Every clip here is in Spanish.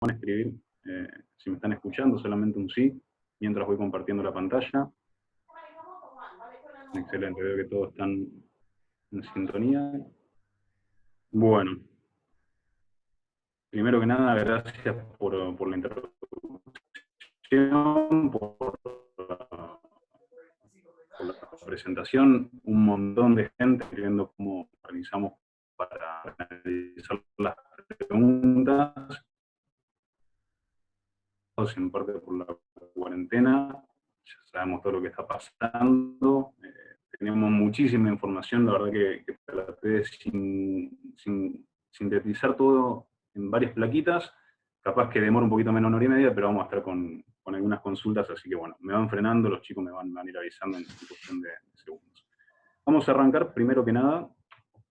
pueden escribir, si me están escuchando, solamente un sí, mientras voy compartiendo la pantalla. Excelente, veo que todos están en sintonía. Bueno, primero que nada, gracias por la introducción, por la presentación. Un montón de gente viendo cómo organizamos para analizar las preguntas, en parte por la cuarentena. Ya sabemos todo lo que está pasando. Tenemos muchísima información, la verdad que traté de sintetizar todo en varias plaquitas. Capaz que demora un poquito menos, 1 hora y media, pero vamos a estar con algunas consultas, así que bueno, me van frenando, los chicos me van a ir avisando en cuestión de segundos. Vamos a arrancar, primero que nada,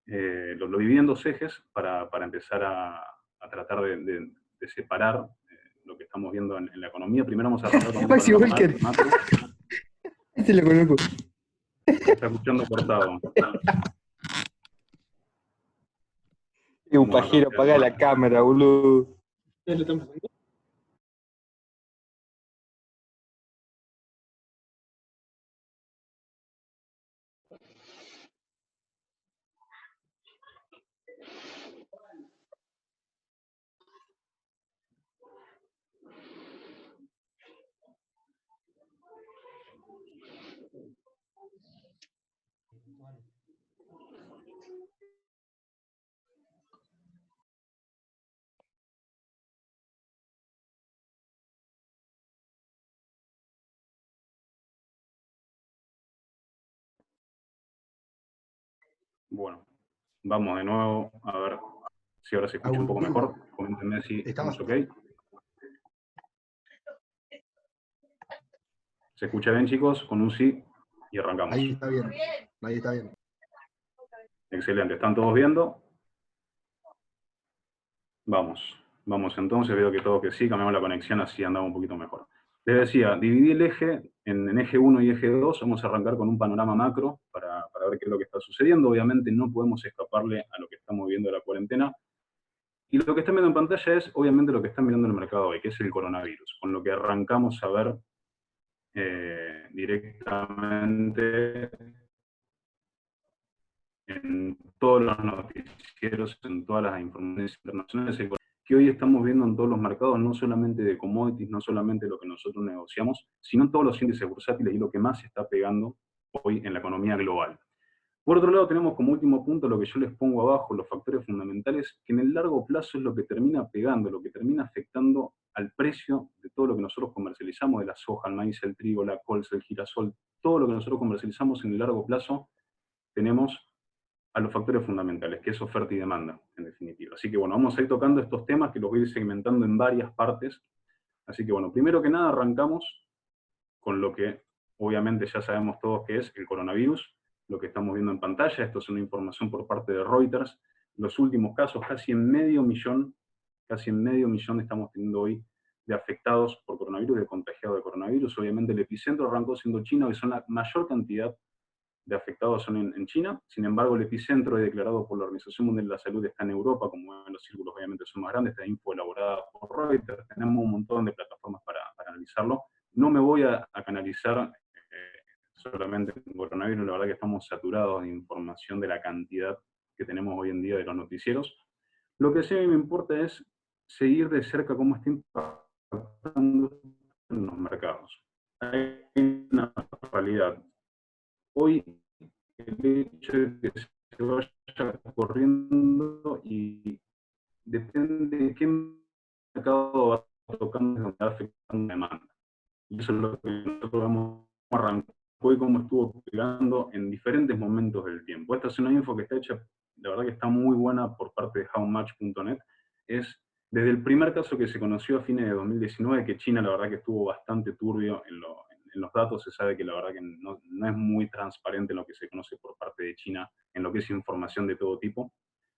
lo dividí en 2 ejes para empezar a tratar de separar lo que estamos viendo en la economía. Primero vamos a arrancar con un Maxi panorama Walker. macro. Este lo conozco. Se está escuchando cortado. Un pajero, apaga la cámara, boludo. Bueno, vamos de nuevo a ver si ahora se escucha un poco mejor. Coméntenme si estamos ok. ¿Se escucha bien, chicos? Con un sí y arrancamos. Ahí está bien. Ahí está bien. Excelente, ¿están todos viendo? Vamos entonces, veo que todo que sí, cambiamos la conexión, así andamos un poquito mejor. Les decía, dividí el eje en eje 1 y eje 2, vamos a arrancar con un panorama macro para ver qué es lo que está sucediendo. Obviamente no podemos escaparle a lo que estamos viendo de la cuarentena. Y lo que están viendo en pantalla es, obviamente, lo que están mirando en el mercado hoy, que es el coronavirus, con lo que arrancamos a ver directamente en todos los noticieros, en todas las informaciones internacionales, que hoy estamos viendo en todos los mercados, no solamente de commodities, no solamente lo que nosotros negociamos, sino todos los índices bursátiles y lo que más se está pegando hoy en la economía global. Por otro lado, tenemos como último punto lo que yo les pongo abajo, los factores fundamentales, que en el largo plazo es lo que termina pegando, lo que termina afectando al precio de todo lo que nosotros comercializamos, de la soja, el maíz, el trigo, la colza, el girasol, todo lo que nosotros comercializamos en el largo plazo, tenemos a los factores fundamentales, que es oferta y demanda, en definitiva. Así que bueno, vamos a ir tocando estos temas que los voy a ir segmentando en varias partes. Así que bueno, primero que nada arrancamos con lo que obviamente ya sabemos todos que es el coronavirus, lo que estamos viendo en pantalla. Esto es una información por parte de Reuters. Los últimos casos, casi en medio millón estamos teniendo hoy de afectados por coronavirus, de contagiados de coronavirus. Obviamente el epicentro arrancó siendo China, que son la mayor cantidad de afectados son en China. Sin embargo, el epicentro declarado por la Organización Mundial de la Salud está en Europa, como en los círculos obviamente son más grandes. Esta info elaborada por Reuters. Tenemos un montón de plataformas para analizarlo. No me voy a canalizar solamente en coronavirus, la verdad que estamos saturados de información de la cantidad que tenemos hoy en día de los noticieros. Lo que sí me importa es seguir de cerca cómo está impactando en los mercados. Hay una realidad. Hoy el hecho de que se vaya corriendo y depende de qué mercado va tocando, donde va afectando la demanda. Y eso es lo que nosotros vamos a arrancar hoy, cómo estuvo pegando en diferentes momentos del tiempo. Esta es una info que está hecha, la verdad que está muy buena por parte de howmuch.net. Es desde el primer caso que se conoció a fines de 2019, que China la verdad que estuvo bastante turbio en los datos. Se sabe que la verdad que no es muy transparente lo que se conoce por parte de China en lo que es información de todo tipo.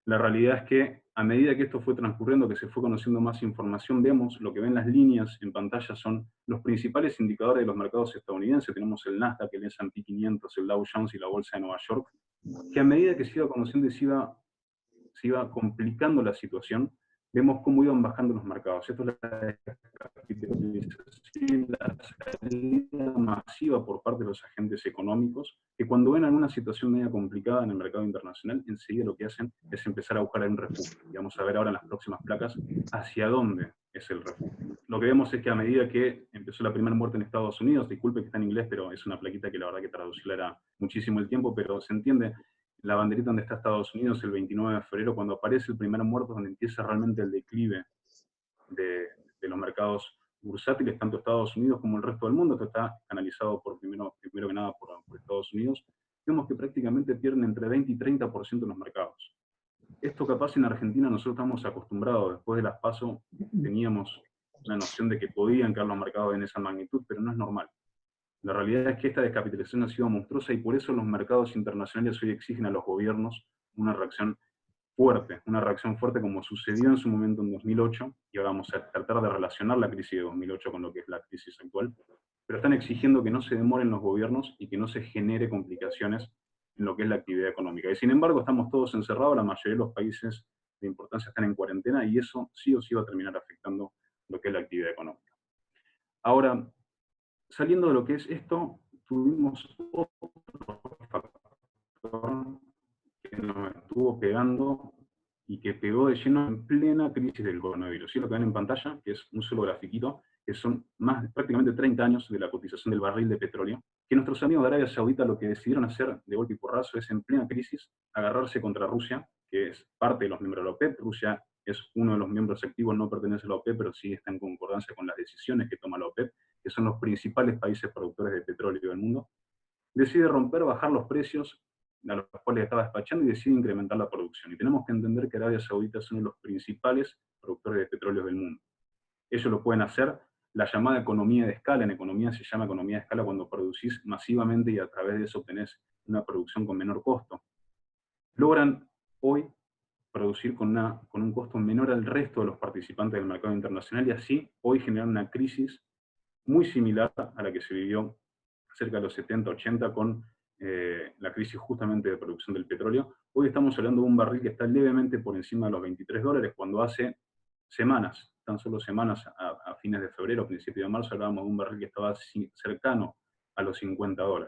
La realidad es que a medida que esto fue transcurriendo, que se fue conociendo más información, vemos lo que ven las líneas en pantalla son los principales indicadores de los mercados estadounidenses. Tenemos el Nasdaq, el S&P 500, el Dow Jones y la Bolsa de Nueva York, que a medida que se iba conociendo y se iba complicando la situación, vemos cómo iban bajando los mercados. Esto es la descapitalización, la salida masiva por parte de los agentes económicos, que cuando ven alguna situación media complicada en el mercado internacional, enseguida lo que hacen es empezar a buscar un refugio. Y vamos a ver ahora en las próximas placas hacia dónde es el refugio. Lo que vemos es que a medida que empezó la primera muerte en Estados Unidos, disculpe que está en inglés, pero es una plaquita que la verdad que traducirla era muchísimo el tiempo, pero se entiende, la banderita donde está Estados Unidos el 29 de febrero, cuando aparece el primer muerto, donde empieza realmente el declive de los mercados bursátiles, tanto Estados Unidos como el resto del mundo, que está canalizado primero que nada por Estados Unidos, vemos que prácticamente pierden entre 20 y 30% de los mercados. Esto capaz en Argentina nosotros estamos acostumbrados, después de las PASO teníamos una noción de que podían caer los mercados en esa magnitud, pero no es normal. La realidad es que esta descapitalización ha sido monstruosa y por eso los mercados internacionales hoy exigen a los gobiernos una reacción fuerte como sucedió en su momento en 2008, y ahora vamos a tratar de relacionar la crisis de 2008 con lo que es la crisis actual, pero están exigiendo que no se demoren los gobiernos y que no se genere complicaciones en lo que es la actividad económica. Y sin embargo estamos todos encerrados, la mayoría de los países de importancia están en cuarentena, y eso sí o sí va a terminar afectando lo que es la actividad económica. Ahora, saliendo de lo que es esto, tuvimos otro factor que nos estuvo pegando y que pegó de lleno en plena crisis del coronavirus. Y lo que ven en pantalla, que es un solo grafiquito, que son prácticamente 30 años de la cotización del barril de petróleo, que nuestros amigos de Arabia Saudita lo que decidieron hacer de golpe y porrazo es en plena crisis agarrarse contra Rusia, que es parte de los miembros de la OPEP. Rusia es uno de los miembros activos, no pertenece a la OPEP, pero sí está en concordancia con las decisiones que toma la OPEP, que son los principales países productores de petróleo del mundo. Decide bajar los precios a los cuales estaba despachando y decide incrementar la producción. Y tenemos que entender que Arabia Saudita es uno de los principales productores de petróleo del mundo. Ellos lo pueden hacer, la llamada economía de escala. En economía se llama economía de escala cuando producís masivamente y a través de eso obtenés una producción con menor costo. Logran hoy producir con un costo menor al resto de los participantes del mercado internacional, y así hoy generan una crisis muy similar a la que se vivió cerca de los 70, 80 con la crisis justamente de producción del petróleo. Hoy estamos hablando de un barril que está levemente por encima de los $23, cuando hace semanas, tan solo semanas, a fines de febrero, principios de marzo, hablábamos de un barril que estaba cercano a los $50.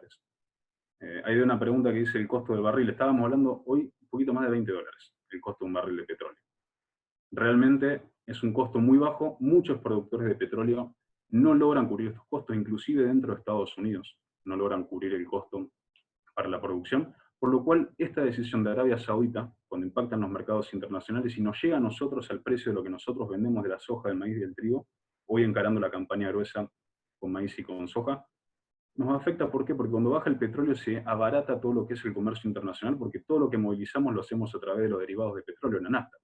Hay una pregunta que dice el costo del barril. Estábamos hablando hoy un poquito más de $20, el costo de un barril de petróleo. Realmente es un costo muy bajo. Muchos productores de petróleo no logran cubrir estos costos, inclusive dentro de Estados Unidos no logran cubrir el costo para la producción, por lo cual esta decisión de Arabia Saudita, cuando impacta en los mercados internacionales y nos llega a nosotros al precio de lo que nosotros vendemos de la soja, del maíz y del trigo, hoy encarando la campaña gruesa con maíz y con soja, nos afecta. ¿Por qué? Porque cuando baja el petróleo se abarata todo lo que es el comercio internacional, porque todo lo que movilizamos lo hacemos a través de los derivados de petróleo, la nafta.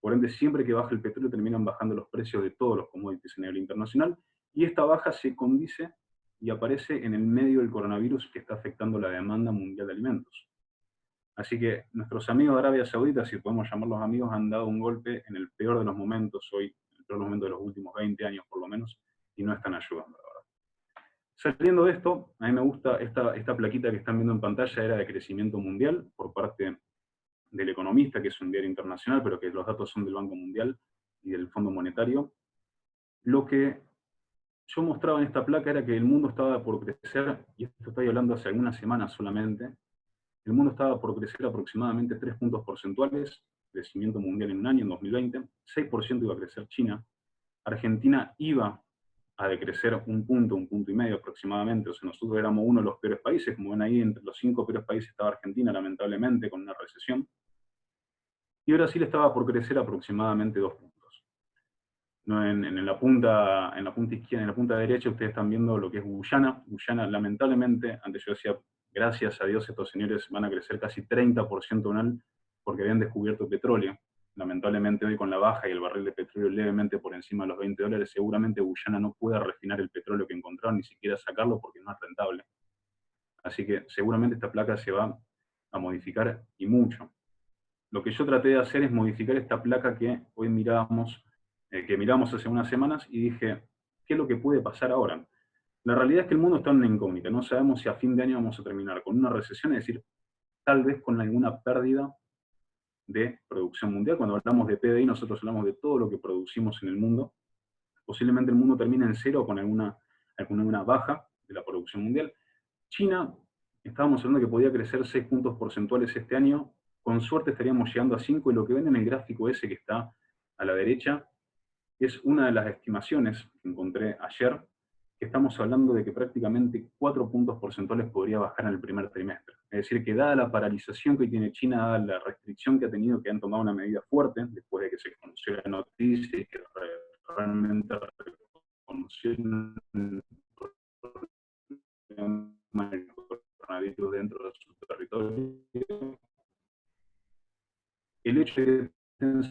Por ende, siempre que baja el petróleo terminan bajando los precios de todos los commodities a nivel internacional, y esta baja se condice y aparece en el medio del coronavirus que está afectando la demanda mundial de alimentos. Así que nuestros amigos de Arabia Saudita, si podemos llamarlos amigos, han dado un golpe en el peor de los momentos hoy, el peor momento de los últimos 20 años por lo menos, y no están ayudando, la verdad. Saliendo de esto, a mí me gusta esta plaquita que están viendo en pantalla, era de crecimiento mundial por parte del Economista, que es un diario internacional, pero que los datos son del Banco Mundial y del Fondo Monetario. Lo que yo mostraba en esta placa era que el mundo estaba por crecer, y esto estoy hablando hace algunas semanas solamente, el mundo estaba por crecer aproximadamente 3 puntos porcentuales, crecimiento mundial en un año, en 2020, 6% iba a crecer China, Argentina iba a decrecer un punto y medio aproximadamente. O sea, nosotros éramos uno de los peores países, como ven ahí, entre los 5 peores países estaba Argentina, lamentablemente, con una recesión. Y Brasil estaba por crecer aproximadamente 2 puntos. No, en la punta izquierda, en la punta derecha, ustedes están viendo lo que es Guyana. Guyana, lamentablemente, antes yo decía, gracias a Dios estos señores van a crecer casi 30% anual porque habían descubierto petróleo. Lamentablemente hoy con la baja y el barril de petróleo levemente por encima de los $20, seguramente Guyana no pueda refinar el petróleo que encontraron, ni siquiera sacarlo porque no es rentable. Así que seguramente esta placa se va a modificar, y mucho. Lo que yo traté de hacer es modificar esta placa que hoy mirábamos hace unas semanas, y dije, ¿qué es lo que puede pasar ahora? La realidad es que el mundo está en una incógnita. No sabemos si a fin de año vamos a terminar con una recesión, es decir, tal vez con alguna pérdida de producción mundial. Cuando hablamos de PBI, nosotros hablamos de todo lo que producimos en el mundo. Posiblemente el mundo termine en cero con alguna baja de la producción mundial. China, estábamos hablando que podía crecer 6 puntos porcentuales este año, con suerte estaríamos llegando a 5, y lo que ven en el gráfico ese que está a la derecha es una de las estimaciones que encontré ayer, que estamos hablando de que prácticamente 4 puntos porcentuales podría bajar en el primer trimestre. Es decir, que dada la paralización que tiene China, dada la restricción que ha tenido, que han tomado una medida fuerte, después de que se conoció la noticia y que realmente reconocieron el coronavirus dentro de su territorio, el hecho de que estén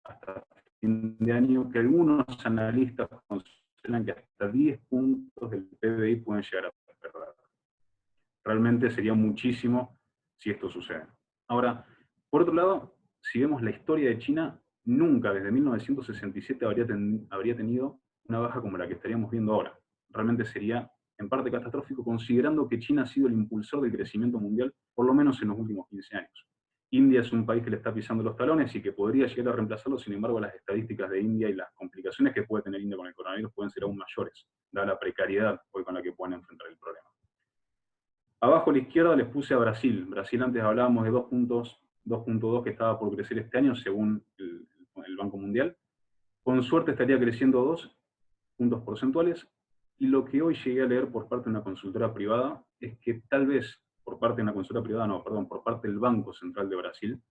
hasta fin de año, que algunos analistas consideran que hasta 10 puntos del PBI pueden llegar a perder. Realmente sería muchísimo si esto sucede. Ahora, por otro lado, si vemos la historia de China, nunca desde 1967 habría tenido una baja como la que estaríamos viendo ahora. Realmente sería en parte catastrófico, considerando que China ha sido el impulsor del crecimiento mundial, por lo menos en los últimos 15 años. India es un país que le está pisando los talones y que podría llegar a reemplazarlo, sin embargo las estadísticas de India y las complicaciones que puede tener India con el coronavirus pueden ser aún mayores, dada la precariedad hoy con la que pueden enfrentar el problema. Abajo a la izquierda les puse a Brasil. Brasil, antes hablábamos de 2.2 que estaba por crecer este año según el Banco Mundial. Con suerte estaría creciendo 2 puntos porcentuales, y lo que hoy llegué a leer por parte de una consultora privada es que tal vez, por parte del Banco Central de Brasil,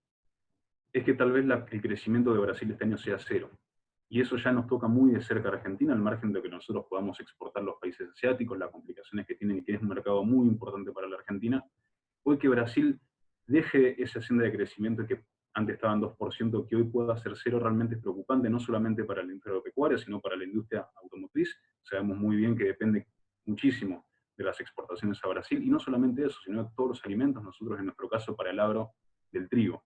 es que tal vez el crecimiento de Brasil este año sea 0. Y eso ya nos toca muy de cerca a Argentina, al margen de que nosotros podamos exportar los países asiáticos, las complicaciones que tienen y que es un mercado muy importante para la Argentina. Hoy que Brasil deje esa senda de crecimiento y que antes estaba en 2%, que hoy pueda ser 0, realmente es preocupante, no solamente para la industria agropecuaria, sino para la industria automotriz. Sabemos muy bien que depende muchísimo de las exportaciones a Brasil, y no solamente eso, sino de todos los alimentos, nosotros en nuestro caso para el agro, del trigo.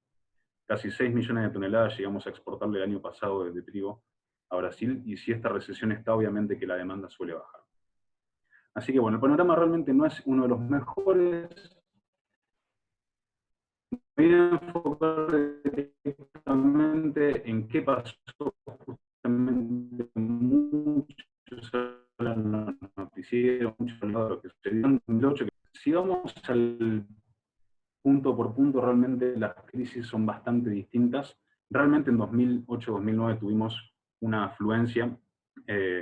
Casi 6 millones de toneladas llegamos a exportarle el año pasado de trigo a Brasil, y si esta recesión está, obviamente que la demanda suele bajar. Así que bueno, el panorama realmente no es uno de los mejores. Voy a enfocar directamente en qué pasó justamente. Muchos hablan en los noticieros, muchos hablan de lo que sucedió en 2008. Si vamos al punto por punto, realmente las crisis son bastante distintas. Realmente en 2008-2009 tuvimos una afluencia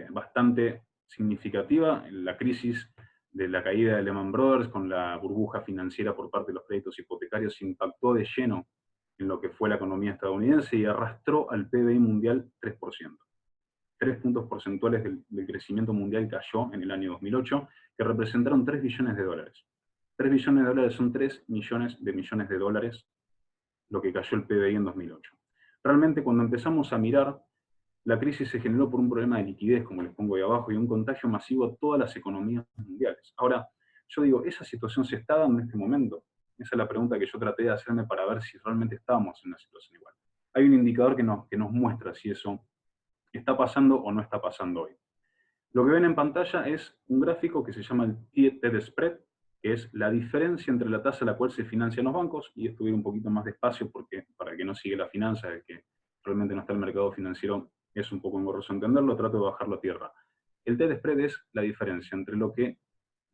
bastante significativa. La crisis de la caída de Lehman Brothers con la burbuja financiera por parte de los créditos hipotecarios impactó de lleno en lo que fue la economía estadounidense y arrastró al PBI mundial 3%. 3 puntos porcentuales del crecimiento mundial cayó en el año 2008, que representaron 3 billones de dólares. 3 billones de dólares son 3 millones de dólares lo que cayó el PBI en 2008. Realmente cuando empezamos a mirar, la crisis se generó por un problema de liquidez, como les pongo ahí abajo, y un contagio masivo a todas las economías mundiales. Ahora, yo digo, ¿esa situación se está dando en este momento? Esa es la pregunta que yo traté de hacerme para ver si realmente estábamos en una situación igual. Hay un indicador que nos muestra si eso está pasando o no está pasando hoy. Lo que ven en pantalla es un gráfico que se llama el TED Spread, que es la diferencia entre la tasa a la cual se financian los bancos, y esto voy un poquito más despacio porque para el que no sigue la finanza, el que realmente no está en el mercado financiero, es un poco engorroso entenderlo, trato de bajarlo a tierra. El TED Spread es la diferencia entre lo que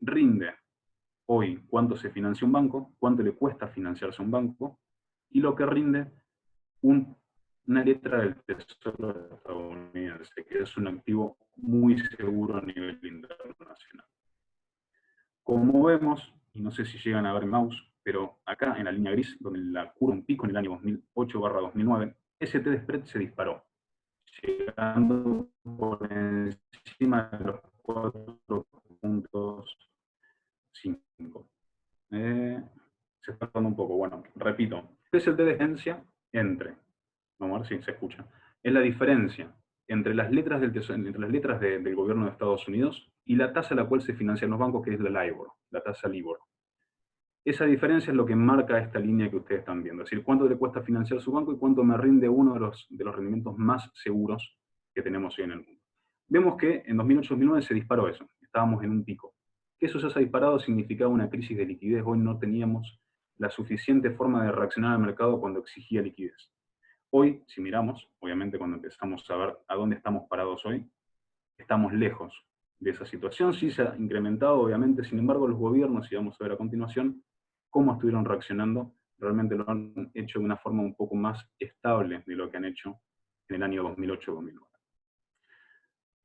rinde hoy, cuánto se financia un banco, cuánto le cuesta financiarse un banco, y lo que rinde una letra del Tesoro estadounidense, que es un activo muy seguro a nivel internacional. Como vemos, y no sé si llegan a ver mouse, pero acá en la línea gris, donde la curva un pico en el año 2008-2009, ese TED Spread se disparó, llegando por encima de los 4.5. Se está dando un poco, bueno, repito, ¿qué es el TED Spread? Entre, vamos a ver si se escucha, es la diferencia entre las letras del del gobierno de Estados Unidos y la tasa a la cual se financian los bancos, que es la LIBOR, la tasa LIBOR. Esa diferencia es lo que marca esta línea que ustedes están viendo, es decir, cuánto le cuesta financiar su banco y cuánto me rinde uno de los rendimientos más seguros que tenemos hoy en el mundo. Vemos que en 2008-2009 se disparó eso, estábamos en un pico. Que eso ya se ha disparado significaba una crisis de liquidez, hoy no teníamos la suficiente forma de reaccionar al mercado cuando exigía liquidez. Hoy, si miramos, obviamente cuando empezamos a ver a dónde estamos parados hoy, estamos lejos de esa situación. Sí se ha incrementado, obviamente, sin embargo, los gobiernos, y vamos a ver a continuación cómo estuvieron reaccionando, realmente lo han hecho de una forma un poco más estable de lo que han hecho en el año 2008-2009.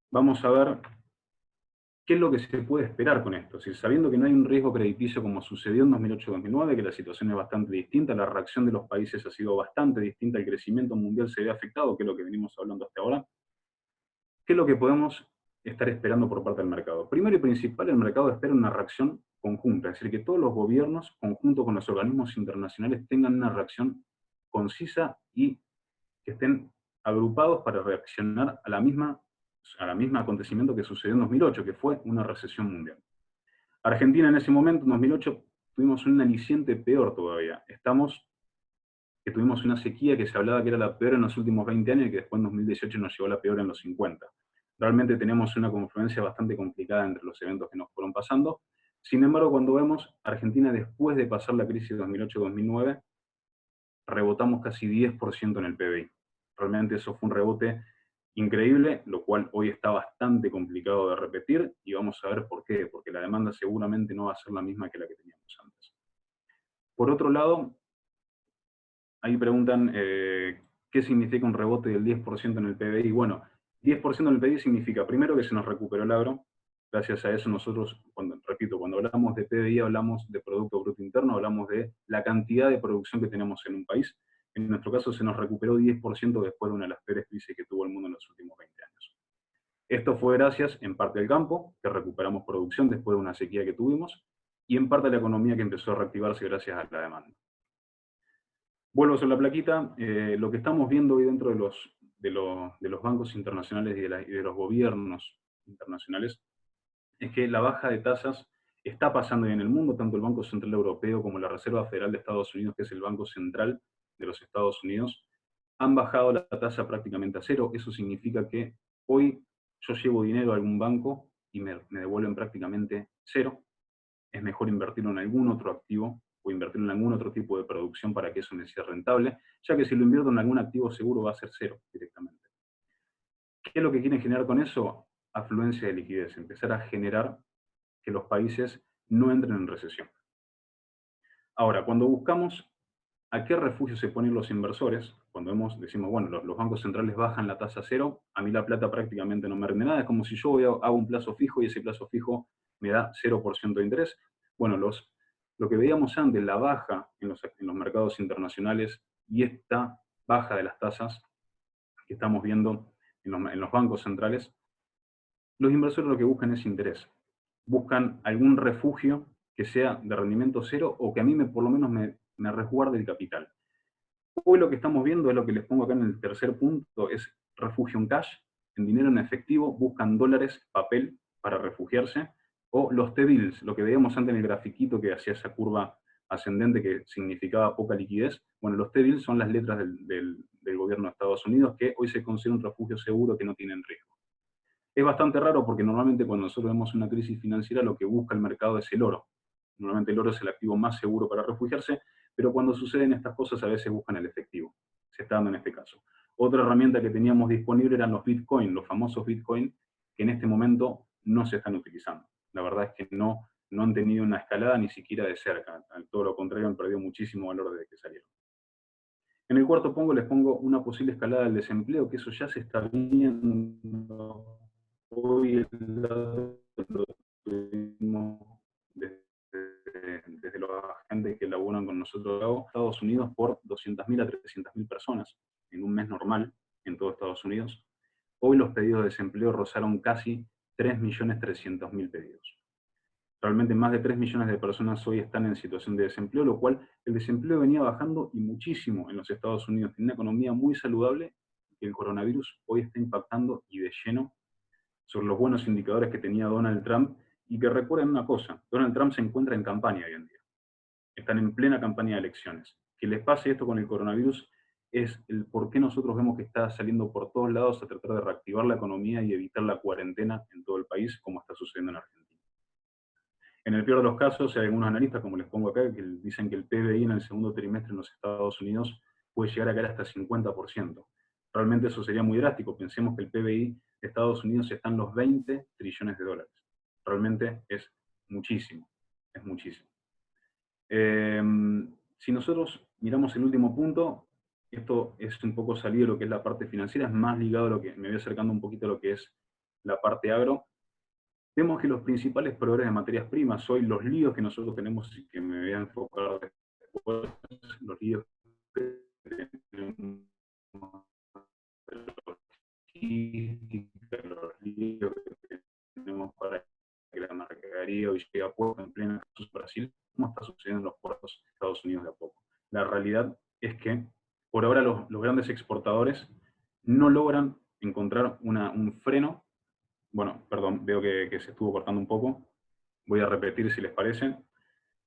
Vamos a ver qué es lo que se puede esperar con esto. Si sabiendo que no hay un riesgo crediticio como sucedió en 2008-2009, que la situación es bastante distinta, la reacción de los países ha sido bastante distinta, el crecimiento mundial se ve afectado, que es lo que venimos hablando hasta ahora, ¿qué es lo que podemos estar esperando por parte del mercado? Primero y principal, el mercado espera una reacción conjunta, es decir, que todos los gobiernos, conjunto con los organismos internacionales, tengan una reacción concisa y que estén agrupados para reaccionar a la misma acontecimiento que sucedió en 2008, que fue una recesión mundial. Argentina en ese momento, en 2008, tuvimos un aliciente peor todavía. Que tuvimos una sequía que se hablaba que era la peor en los últimos 20 años y que después en 2018 nos llevó a la peor en los 50. Realmente tenemos una confluencia bastante complicada entre los eventos que nos fueron pasando. Sin embargo, cuando vemos Argentina después de pasar la crisis de 2008-2009, rebotamos casi 10% en el PBI. Realmente eso fue un rebote increíble, lo cual hoy está bastante complicado de repetir, y vamos a ver por qué, porque la demanda seguramente no va a ser la misma que la que teníamos antes. Por otro lado, ahí preguntan qué significa un rebote del 10% en el PBI. Bueno, 10% en el PBI significa, primero, que se nos recuperó el agro. Gracias a eso nosotros, repito, cuando hablamos de PBI hablamos de Producto Bruto Interno, hablamos de la cantidad de producción que tenemos en un país. En nuestro caso se nos recuperó 10% después de una de las peores crisis que tuvo el mundo en los últimos 20 años. Esto fue gracias, en parte, al campo, que recuperamos producción después de una sequía que tuvimos, y en parte a la economía que empezó a reactivarse gracias a la demanda. Vuelvo sobre la plaquita, lo que estamos viendo hoy dentro de los bancos internacionales y de los gobiernos internacionales es que la baja de tasas está pasando en el mundo, tanto el Banco Central Europeo como la Reserva Federal de Estados Unidos, que es el Banco Central de los Estados Unidos, han bajado la tasa prácticamente a cero. Eso significa que hoy yo llevo dinero a algún banco y me devuelven prácticamente cero. Es mejor invertirlo en algún otro activo o invertirlo en algún otro tipo de producción para que eso me sea rentable, ya que si lo invierto en algún activo seguro va a ser cero directamente. ¿Qué es lo que quieren generar con eso? Afluencia de liquidez, empezar a generar que los países no entren en recesión. Ahora, cuando buscamos a qué refugio se ponen los inversores, cuando decimos, bueno, los bancos centrales bajan la tasa a cero, a mí la plata prácticamente no me rinde nada, es como si yo hago un plazo fijo y ese plazo fijo me da 0% de interés. Bueno, lo que veíamos antes, la baja en los mercados internacionales y esta baja de las tasas que estamos viendo en los bancos centrales, los inversores lo que buscan es interés. Buscan algún refugio que sea de rendimiento cero o que a mí por lo menos me resguarde el capital. Hoy lo que estamos viendo es lo que les pongo acá en el tercer punto, es refugio en cash, en dinero en efectivo, buscan dólares, papel para refugiarse, o los T-bills, lo que veíamos antes en el grafiquito que hacía esa curva ascendente que significaba poca liquidez. Bueno, los T-bills son las letras del gobierno de Estados Unidos que hoy se considera un refugio seguro que no tienen riesgo. Es bastante raro porque normalmente cuando nosotros vemos una crisis financiera lo que busca el mercado es el oro. Normalmente el oro es el activo más seguro para refugiarse, pero cuando suceden estas cosas a veces buscan el efectivo. Se está dando en este caso. Otra herramienta que teníamos disponible eran los Bitcoin, los famosos Bitcoin, que en este momento no se están utilizando. La verdad es que no han tenido una escalada ni siquiera de cerca. Todo lo contrario, han perdido muchísimo valor desde que salieron. En el cuarto les pongo una posible escalada del desempleo, que eso ya se está viendo. Hoy lo tuvimos desde los agentes que laburan con nosotros, Estados Unidos, por 200.000 a 300.000 personas en un mes normal en todo Estados Unidos. Hoy los pedidos de desempleo rozaron casi 3.300.000 pedidos. Realmente más de 3 millones de personas hoy están en situación de desempleo, lo cual el desempleo venía bajando y muchísimo en los Estados Unidos. Tiene una economía muy saludable y el coronavirus hoy está impactando y de lleno sobre los buenos indicadores que tenía Donald Trump, y que recuerden una cosa, Donald Trump se encuentra en campaña hoy en día. Están en plena campaña de elecciones. Que les pase esto con el coronavirus es el por qué nosotros vemos que está saliendo por todos lados a tratar de reactivar la economía y evitar la cuarentena en todo el país, como está sucediendo en Argentina. En el peor de los casos, hay algunos analistas, como les pongo acá, que dicen que el PBI en el segundo trimestre en los Estados Unidos puede llegar a caer hasta 50%. Realmente eso sería muy drástico. Pensemos que el PBI de Estados Unidos está en los 20 trillones de dólares. Realmente es muchísimo, es muchísimo. Si nosotros miramos el último punto, esto es un poco salido de lo que es la parte financiera, es más ligado a lo que, me voy acercando un poquito a lo que es la parte agro. Vemos que los principales proveedores de materias primas, hoy los líos que nosotros tenemos, y que me voy a enfocar después, los líos que tenemos, los líos que tenemos para que la mercadería hoy llegue a puerto en plena Brasil, como está sucediendo en los puertos de Estados Unidos de a poco. La realidad es que por ahora los grandes exportadores no logran encontrar un freno. Bueno, perdón, veo que se estuvo cortando un poco. Voy a repetir si les parece.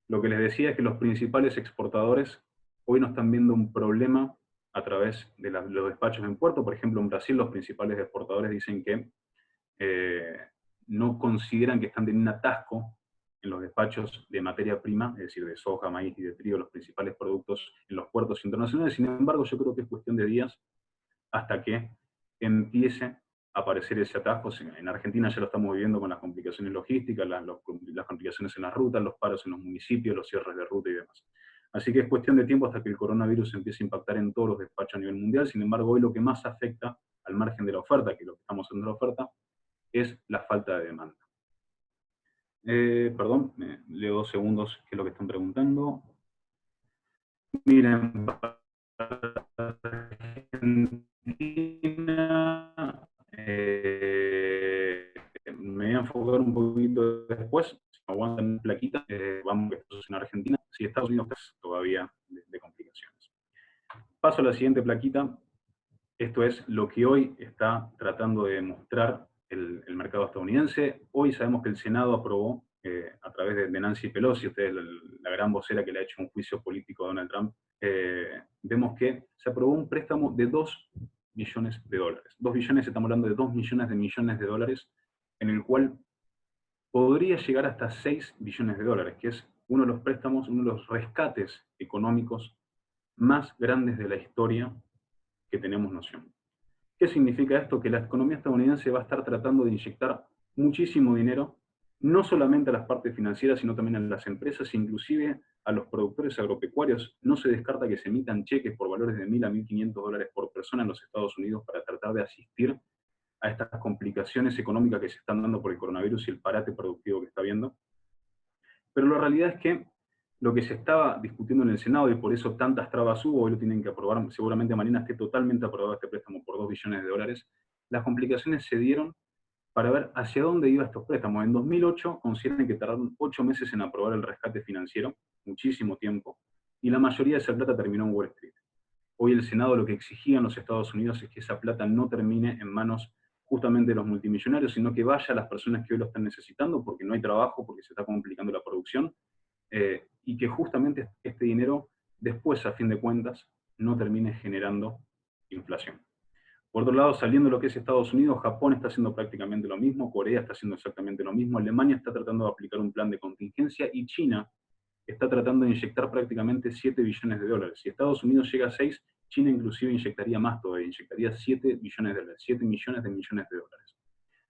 Lo que les decía es que los principales exportadores hoy no están viendo un problema a través de los despachos en puerto. Por ejemplo, en Brasil los principales exportadores dicen que no consideran que están teniendo un atasco en los despachos de materia prima, es decir, de soja, maíz y de trigo, los principales productos en los puertos internacionales. Sin embargo, yo creo que es cuestión de días hasta que empiece a aparecer ese atasco. En Argentina ya lo estamos viviendo con las complicaciones logísticas, las complicaciones en las rutas, los paros en los municipios, los cierres de ruta y demás. Así que es cuestión de tiempo hasta que el coronavirus empiece a impactar en todos los despachos a nivel mundial. Sin embargo, hoy lo que más afecta, al margen de la oferta, que es lo que estamos haciendo la oferta, es la falta de demanda. Perdón, leo 2 segundos qué es lo que están preguntando. Miren, Argentina, me voy a enfocar un poquito después, si me aguantan plaquita, vamos a ver en Argentina, si Estados Unidos todavía de complicaciones. Paso a la siguiente plaquita. Esto es lo que hoy está tratando de demostrar el mercado estadounidense. Hoy sabemos que el Senado aprobó, a través de Nancy Pelosi, ustedes la gran vocera que le ha hecho un juicio político a Donald Trump, vemos que se aprobó un préstamo de 2 billones de dólares. 2 billones, estamos hablando de 2 millones de dólares, en el cual podría llegar hasta 6 billones de dólares, que es uno de los préstamos, uno de los rescates económicos más grandes de la historia que tenemos noción. ¿Qué significa esto? Que la economía estadounidense va a estar tratando de inyectar muchísimo dinero, no solamente a las partes financieras, sino también a las empresas, inclusive a los productores agropecuarios. No se descarta que se emitan cheques por valores de $1.000 a $1.500 por persona en los Estados Unidos para tratar de asistir a estas complicaciones económicas que se están dando por el coronavirus y el parate productivo que está habiendo. Pero la realidad es que lo que se estaba discutiendo en el Senado, y por eso tantas trabas hubo, hoy lo tienen que aprobar, seguramente mañana esté totalmente aprobado este préstamo por 2 billones de dólares, las complicaciones se dieron para ver hacia dónde iban estos préstamos. En 2008 consideran que tardaron 8 meses en aprobar el rescate financiero, muchísimo tiempo, y la mayoría de esa plata terminó en Wall Street. Hoy el Senado lo que exigía en los Estados Unidos es que esa plata no termine en manos justamente de los multimillonarios, sino que vaya a las personas que hoy lo están necesitando, porque no hay trabajo, porque se está complicando la producción, y que justamente este dinero después, a fin de cuentas, no termine generando inflación. Por otro lado, saliendo de lo que es Estados Unidos, Japón está haciendo prácticamente lo mismo, Corea está haciendo exactamente lo mismo, Alemania está tratando de aplicar un plan de contingencia, y China está tratando de inyectar prácticamente 7 billones de dólares. Si Estados Unidos llega a 6, China inclusive inyectaría más todavía, inyectaría 7 billones de dólares, 7 millones de dólares.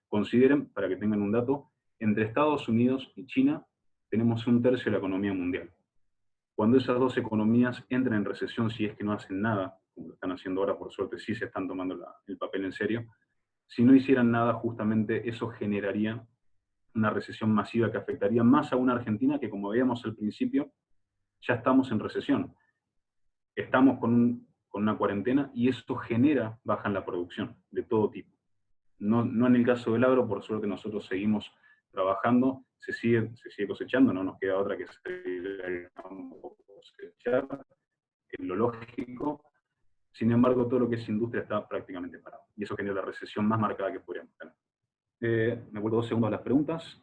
Consideren, para que tengan un dato, entre Estados Unidos y China tenemos 1/3 de la economía mundial. Cuando esas dos economías entran en recesión, si es que no hacen nada, como lo están haciendo ahora, por suerte sí se están tomando el papel en serio, si no hicieran nada, justamente eso generaría una recesión masiva que afectaría más a una Argentina que, como veíamos al principio, ya estamos en recesión. Estamos con una cuarentena y esto genera baja en la producción de todo tipo. No en el caso del agro, por suerte nosotros seguimos trabajando, se sigue cosechando, no nos queda otra que salir al campo cosechar, es lo lógico. Sin embargo, todo lo que es industria está prácticamente parado. Y eso genera la recesión más marcada que podríamos tener. Me vuelvo 2 segundos a las preguntas.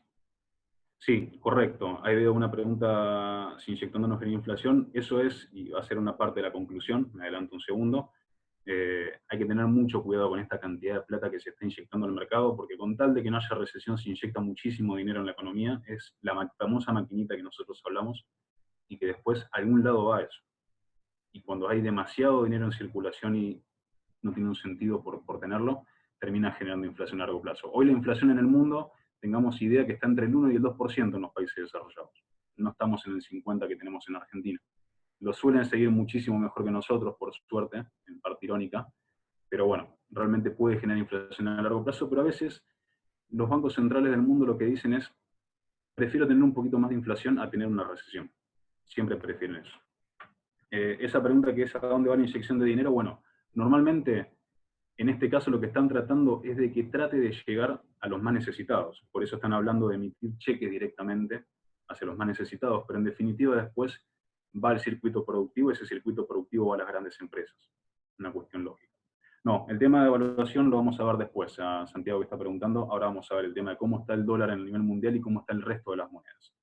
Sí, correcto. Ahí veo una pregunta, si inyectándonos en inflación, eso es, y va a ser una parte de la conclusión, me adelanto un segundo. hay que tener mucho cuidado con esta cantidad de plata que se está inyectando al mercado, porque con tal de que no haya recesión se inyecta muchísimo dinero en la economía, es la famosa maquinita que nosotros hablamos, y que después a algún lado va eso. Y cuando hay demasiado dinero en circulación y no tiene un sentido por tenerlo, termina generando inflación a largo plazo. Hoy la inflación en el mundo, tengamos idea que está entre el 1 y el 2% en los países desarrollados. No estamos en el 50% que tenemos en Argentina. Lo suelen seguir muchísimo mejor que nosotros, por suerte, en parte irónica, pero bueno, realmente puede generar inflación a largo plazo, pero a veces los bancos centrales del mundo lo que dicen es, prefiero tener un poquito más de inflación a tener una recesión. Siempre prefieren eso. Esa pregunta que es ¿a dónde va la inyección de dinero? Bueno, normalmente en este caso lo que están tratando es de que trate de llegar a los más necesitados. Por eso están hablando de emitir cheques directamente hacia los más necesitados, pero en definitiva después va al circuito productivo, ese circuito productivo va a las grandes empresas. Una cuestión lógica. No, el tema de evaluación lo vamos a ver después, a Santiago que está preguntando. Ahora vamos a ver el tema de cómo está el dólar en el nivel mundial y cómo está el resto de las monedas.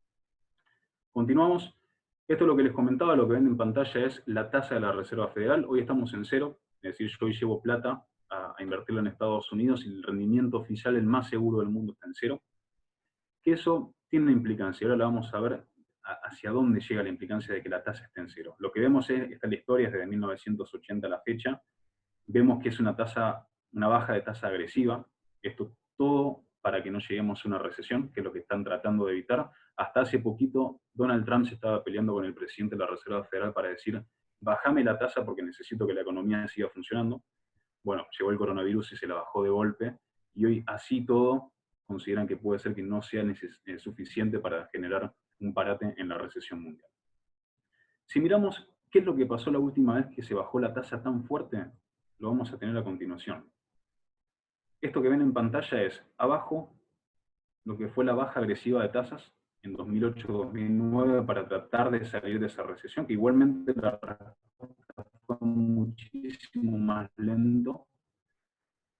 Continuamos. Esto es lo que les comentaba, lo que ven en pantalla es la tasa de la Reserva Federal. Hoy estamos en cero, es decir, yo hoy llevo plata a invertirla en Estados Unidos y el rendimiento oficial, el más seguro del mundo, está en cero. Que eso tiene una implicancia, ahora la vamos a ver hacia dónde llega la implicancia de que la tasa esté en cero. Lo que vemos es, esta es la historia desde 1980 a la fecha, vemos que es una baja de tasa agresiva, esto todo para que no lleguemos a una recesión, que es lo que están tratando de evitar. Hasta hace poquito Donald Trump se estaba peleando con el presidente de la Reserva Federal para decir, bájame la tasa porque necesito que la economía siga funcionando. Bueno, llegó el coronavirus y se la bajó de golpe, y hoy así todo consideran que puede ser que no sea suficiente para generar un parate en la recesión mundial. Si miramos qué es lo que pasó la última vez que se bajó la tasa tan fuerte, lo vamos a tener a continuación. Esto que ven en pantalla es, abajo, lo que fue la baja agresiva de tasas en 2008-2009 para tratar de salir de esa recesión, que igualmente la respuesta fue muchísimo más lento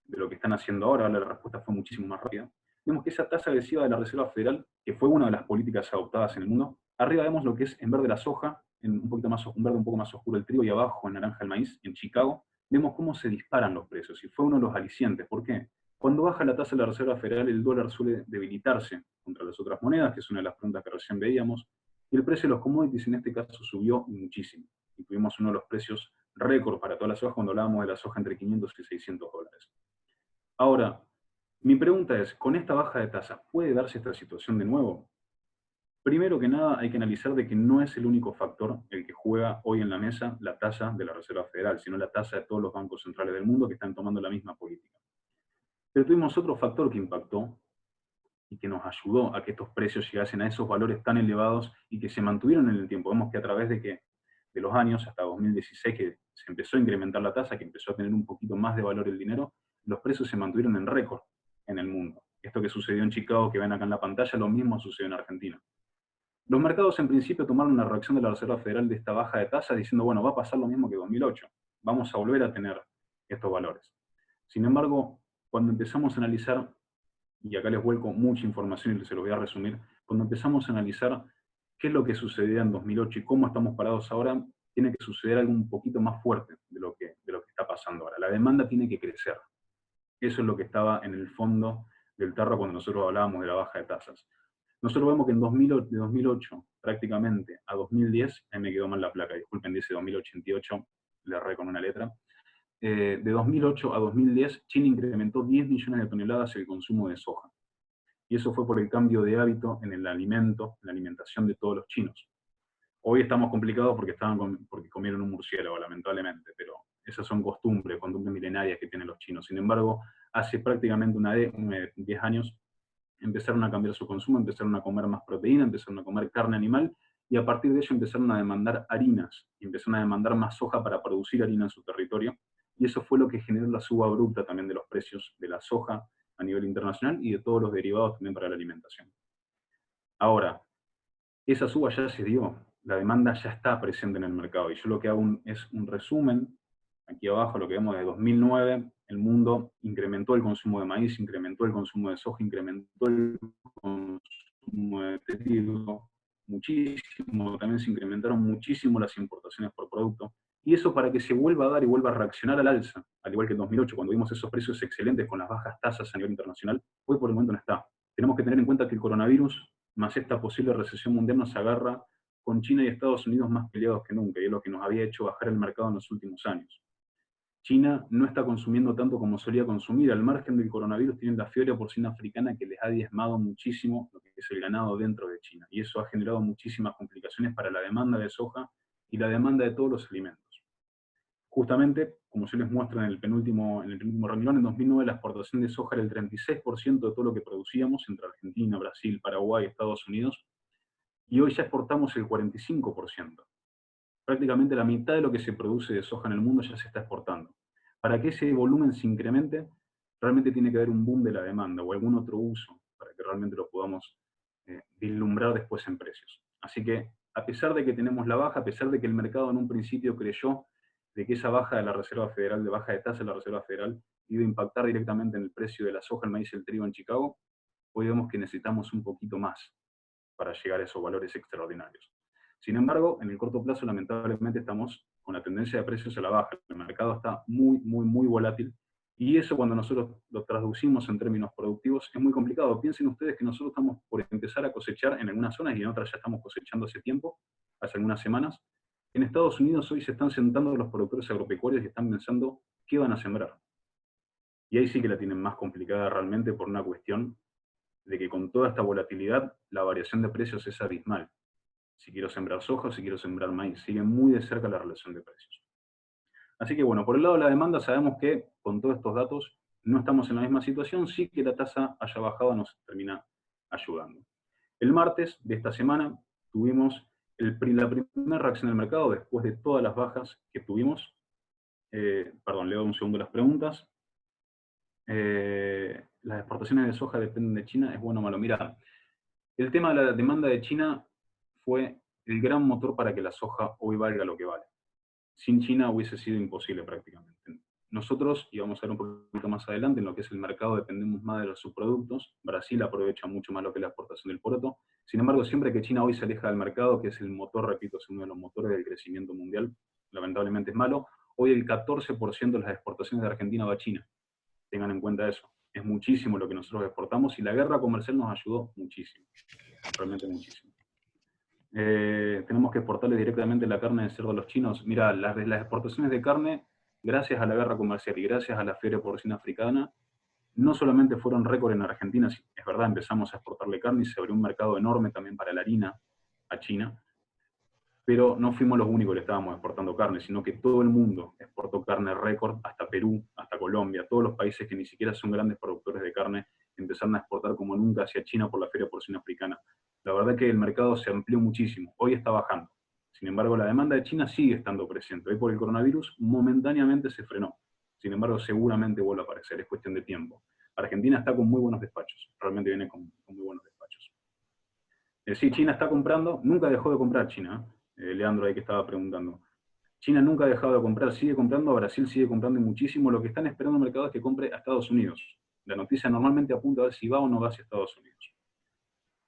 de lo que están haciendo ahora, la respuesta fue muchísimo más rápida. Vemos que esa tasa agresiva de la Reserva Federal, que fue una de las políticas adoptadas en el mundo, arriba vemos lo que es en verde la soja, en un verde un poco más oscuro el trigo, y abajo en naranja el maíz, en Chicago, vemos cómo se disparan los precios, y fue uno de los alicientes. ¿Por qué? Cuando baja la tasa de la Reserva Federal, el dólar suele debilitarse contra las otras monedas, que es una de las preguntas que recién veíamos, y el precio de los commodities en este caso subió muchísimo. Y tuvimos uno de los precios récord para toda la soja cuando hablábamos de la soja entre 500 y 600 dólares. Ahora, mi pregunta es, ¿con esta baja de tasa puede darse esta situación de nuevo? Primero que nada, hay que analizar de que no es el único factor el que juega hoy en la mesa la tasa de la Reserva Federal, sino la tasa de todos los bancos centrales del mundo que están tomando la misma política. Pero tuvimos otro factor que impactó y que nos ayudó a que estos precios llegasen a esos valores tan elevados y que se mantuvieron en el tiempo. Vemos que a través de los años, hasta 2016, que se empezó a incrementar la tasa, que empezó a tener un poquito más de valor el dinero, los precios se mantuvieron en récord en el mundo. Esto que sucedió en Chicago, que ven acá en la pantalla, lo mismo sucedió en Argentina. Los mercados en principio tomaron una reacción de la Reserva Federal de esta baja de tasa diciendo, bueno, va a pasar lo mismo que 2008, vamos a volver a tener estos valores. Sin embargo, cuando empezamos a analizar, y acá les vuelco mucha información y se lo voy a resumir, cuando empezamos a analizar qué es lo que sucedía en 2008 y cómo estamos parados ahora, tiene que suceder algo un poquito más fuerte de lo que está pasando ahora. La demanda tiene que crecer. Eso es lo que estaba en el fondo del tarro cuando nosotros hablábamos de la baja de tasas. Nosotros vemos que de 2008 prácticamente a 2010, ahí me quedó mal la placa, disculpen, dice 2088, le erré con una letra. De 2008 a 2010, China incrementó 10 millones de toneladas el consumo de soja. Y eso fue por el cambio de hábito en el alimento, en la alimentación de todos los chinos. Hoy estamos complicados porque comieron un murciélago, lamentablemente, pero esas son costumbres milenarias que tienen los chinos. Sin embargo, hace prácticamente 10 años, empezaron a cambiar su consumo, empezaron a comer más proteína, empezaron a comer carne animal, y a partir de ello empezaron a demandar harinas, y empezaron a demandar más soja para producir harina en su territorio, y eso fue lo que generó la suba abrupta también de los precios de la soja a nivel internacional y de todos los derivados también para la alimentación. Ahora, esa suba ya se dio, la demanda ya está presente en el mercado, y yo lo que hago es un resumen. Aquí abajo lo que vemos de 2009, el mundo incrementó el consumo de maíz, incrementó el consumo de soja, incrementó el consumo de trigo muchísimo, también se incrementaron muchísimo las importaciones por producto, Y eso para que se vuelva a dar y vuelva a reaccionar al alza, al igual que en 2008, cuando vimos esos precios excelentes con las bajas tasas a nivel internacional, hoy por el momento no está. Tenemos que tener en cuenta que el coronavirus, más esta posible recesión mundial, nos agarra con China y Estados Unidos más peleados que nunca, y es lo que nos había hecho bajar el mercado en los últimos años. China no está consumiendo tanto como solía consumir. Al margen del coronavirus, tienen la fiebre porcina africana que les ha diezmado muchísimo lo que es el ganado dentro de China. Y eso ha generado muchísimas complicaciones para la demanda de soja y la demanda de todos los alimentos. Justamente, como se les muestra en el penúltimo renglón, en 2009 la exportación de soja era el 36% de todo lo que producíamos entre Argentina, Brasil, Paraguay, Estados Unidos, y hoy ya exportamos el 45%. Prácticamente la mitad de lo que se produce de soja en el mundo ya se está exportando. Para que ese volumen se incremente, realmente tiene que haber un boom de la demanda o algún otro uso para que realmente lo podamos vislumbrar después en precios. Así que, a pesar de que tenemos la baja, a pesar de que el mercado en un principio creyó de que esa baja de la Reserva Federal, de baja de tasa de la Reserva Federal, iba a impactar directamente en el precio de la soja, el maíz y el trigo en Chicago, hoy vemos que necesitamos un poquito más para llegar a esos valores extraordinarios. Sin embargo, en el corto plazo, lamentablemente, estamos con la tendencia de precios a la baja. El mercado está muy volátil, y eso, cuando nosotros lo traducimos en términos productivos, es muy complicado. Piensen ustedes que nosotros estamos por empezar a cosechar en algunas zonas, y en otras ya estamos cosechando hace tiempo, hace algunas semanas. En Estados Unidos hoy se están sentando los productores agropecuarios y están pensando qué van a sembrar. Y ahí sí que la tienen más complicada realmente, por una cuestión de que con toda esta volatilidad, la variación de precios es abismal. Si quiero sembrar soja o si quiero sembrar maíz, sigue muy de cerca la relación de precios. Así que bueno, por el lado de la demanda, sabemos que con todos estos datos no estamos en la misma situación, sí que la tasa haya bajado nos termina ayudando. El martes de esta semana tuvimos la primera reacción del mercado después de todas las bajas que tuvimos. Perdón, leo un segundo las preguntas. Las exportaciones de soja dependen de China, ¿es bueno o malo? Mira, el tema de la demanda de China fue el gran motor para que la soja hoy valga lo que vale. Sin China hubiese sido imposible prácticamente. Nosotros, y vamos a ver un poquito más adelante, en lo que es el mercado dependemos más de los subproductos. Brasil aprovecha mucho más lo que es la exportación del poroto. Sin embargo, siempre que China hoy se aleja del mercado, que es el motor, repito, es uno de los motores del crecimiento mundial, lamentablemente es malo. Hoy el 14% de las exportaciones de Argentina va a China. Tengan en cuenta eso. Es muchísimo lo que nosotros exportamos, y la guerra comercial nos ayudó muchísimo. Realmente muchísimo. Tenemos que exportarle directamente la carne de cerdo a los chinos. Mira, las exportaciones de carne, gracias a la guerra comercial y gracias a la fiebre porcina africana, no solamente fueron récord en Argentina, es verdad, empezamos a exportarle carne y se abrió un mercado enorme también para la harina a China, pero no fuimos los únicos que le estábamos exportando carne, sino que todo el mundo exportó carne récord, hasta Perú, hasta Colombia. Todos los países que ni siquiera son grandes productores de carne empezaron a exportar como nunca hacia China por la feria porcina africana. La verdad que el mercado se amplió muchísimo, hoy está bajando. Sin embargo, la demanda de China sigue estando presente. Hoy por el coronavirus momentáneamente se frenó. Sin embargo, seguramente vuelve a aparecer, es cuestión de tiempo. Argentina está con muy buenos despachos, realmente viene con muy buenos despachos. Sí, China está comprando, nunca dejó de comprar China, Leandro ahí que estaba preguntando. China nunca ha dejado de comprar, sigue comprando, Brasil sigue comprando muchísimo. Lo que están esperando el mercado es que compre a Estados Unidos. La noticia normalmente apunta a ver si va o no va hacia Estados Unidos.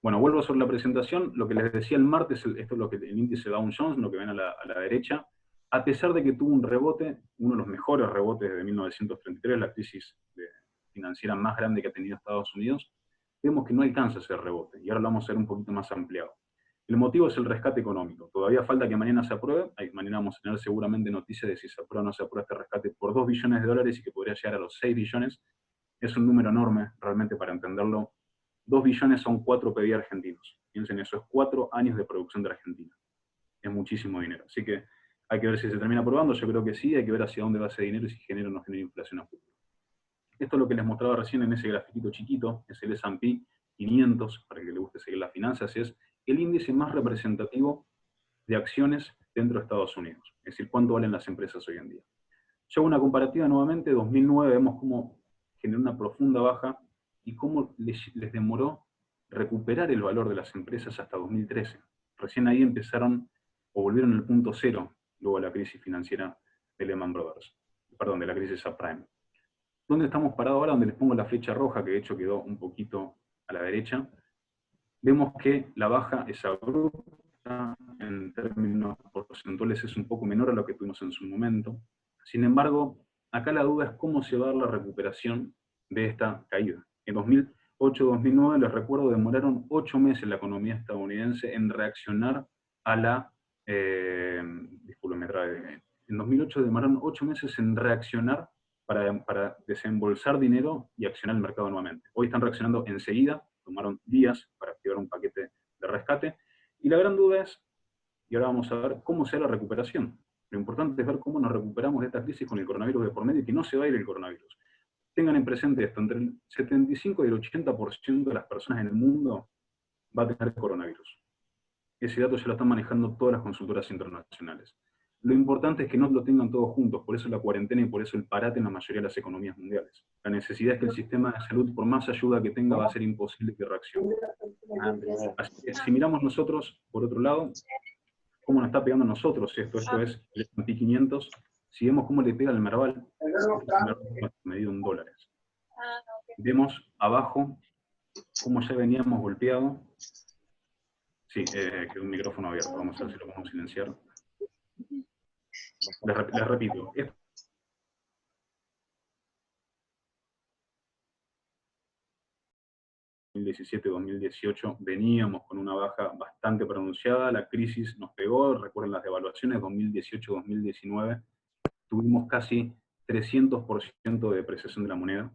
Bueno, vuelvo sobre la presentación. Lo que les decía el martes, esto es lo que el índice Dow Jones, lo que ven a la derecha. A pesar de que tuvo un rebote, uno de los mejores rebotes de 1933, la crisis financiera más grande que ha tenido Estados Unidos, vemos que no alcanza ese rebote. Y ahora lo vamos a ver un poquito más ampliado. El motivo es el rescate económico. Todavía falta que mañana se apruebe. Mañana vamos a tener seguramente noticias de si se aprueba o no se aprueba este rescate por $2 billones y que podría llegar a los 6 billones. Es un número enorme, realmente, para entenderlo. 2 billones son 4 PBI argentinos. Piensen eso, es 4 años de producción de Argentina. Es muchísimo dinero. Así que hay que ver si se termina aprobando. Yo creo que sí. Hay que ver hacia dónde va ese dinero y si genera o no genera inflación a futuro. Esto es lo que les mostraba recién en ese grafiquito chiquito. Es el S&P 500, para el que le guste seguir las finanzas. Es el índice más representativo de acciones dentro de Estados Unidos. Es decir, cuánto valen las empresas hoy en día. Yo hago una comparativa nuevamente. 2009 vemos cómo generó una profunda baja y cómo les demoró recuperar el valor de las empresas hasta 2013. Recién ahí empezaron o volvieron al punto cero luego de la crisis financiera de Lehman Brothers. Perdón, de la crisis subprime. ¿Dónde estamos parados ahora? Donde les pongo la flecha roja, que de hecho quedó un poquito a la derecha. Vemos que la baja es abrupta, en términos porcentuales es un poco menor a lo que tuvimos en su momento. Sin embargo, acá la duda es cómo se va a dar la recuperación de esta caída. En 2008-2009, les recuerdo, demoraron 8 meses la economía estadounidense en reaccionar a la... disculpen, me trae. En 2008 demoraron 8 meses en reaccionar para desembolsar dinero y accionar el mercado nuevamente. Hoy están reaccionando enseguida, tomaron días para activar un paquete de rescate, y la gran duda es, y ahora vamos a ver cómo será la recuperación. Lo importante es ver cómo nos recuperamos de esta crisis con el coronavirus de por medio y que no se va a ir el coronavirus. Tengan en presente esto, entre el 75 y el 80% de las personas en el mundo va a tener coronavirus. Ese dato ya lo están manejando todas las consultoras internacionales. Lo importante es que no lo tengan todos juntos, por eso la cuarentena y por eso el parate en la mayoría de las economías mundiales. La necesidad es que el sistema de salud, por más ayuda que tenga, va a ser imposible que reaccione. Así que si miramos nosotros, por otro lado, cómo nos está pegando a nosotros esto es el S&P 500, si vemos cómo le pega al Merval, medido en dólares. Vemos abajo cómo ya veníamos golpeados. Sí, quedó un micrófono abierto, vamos a ver si lo podemos silenciar. Les repito, 2017-2018 veníamos con una baja bastante pronunciada, la crisis nos pegó, recuerden las devaluaciones, 2018-2019 tuvimos casi 300% de depreciación de la moneda,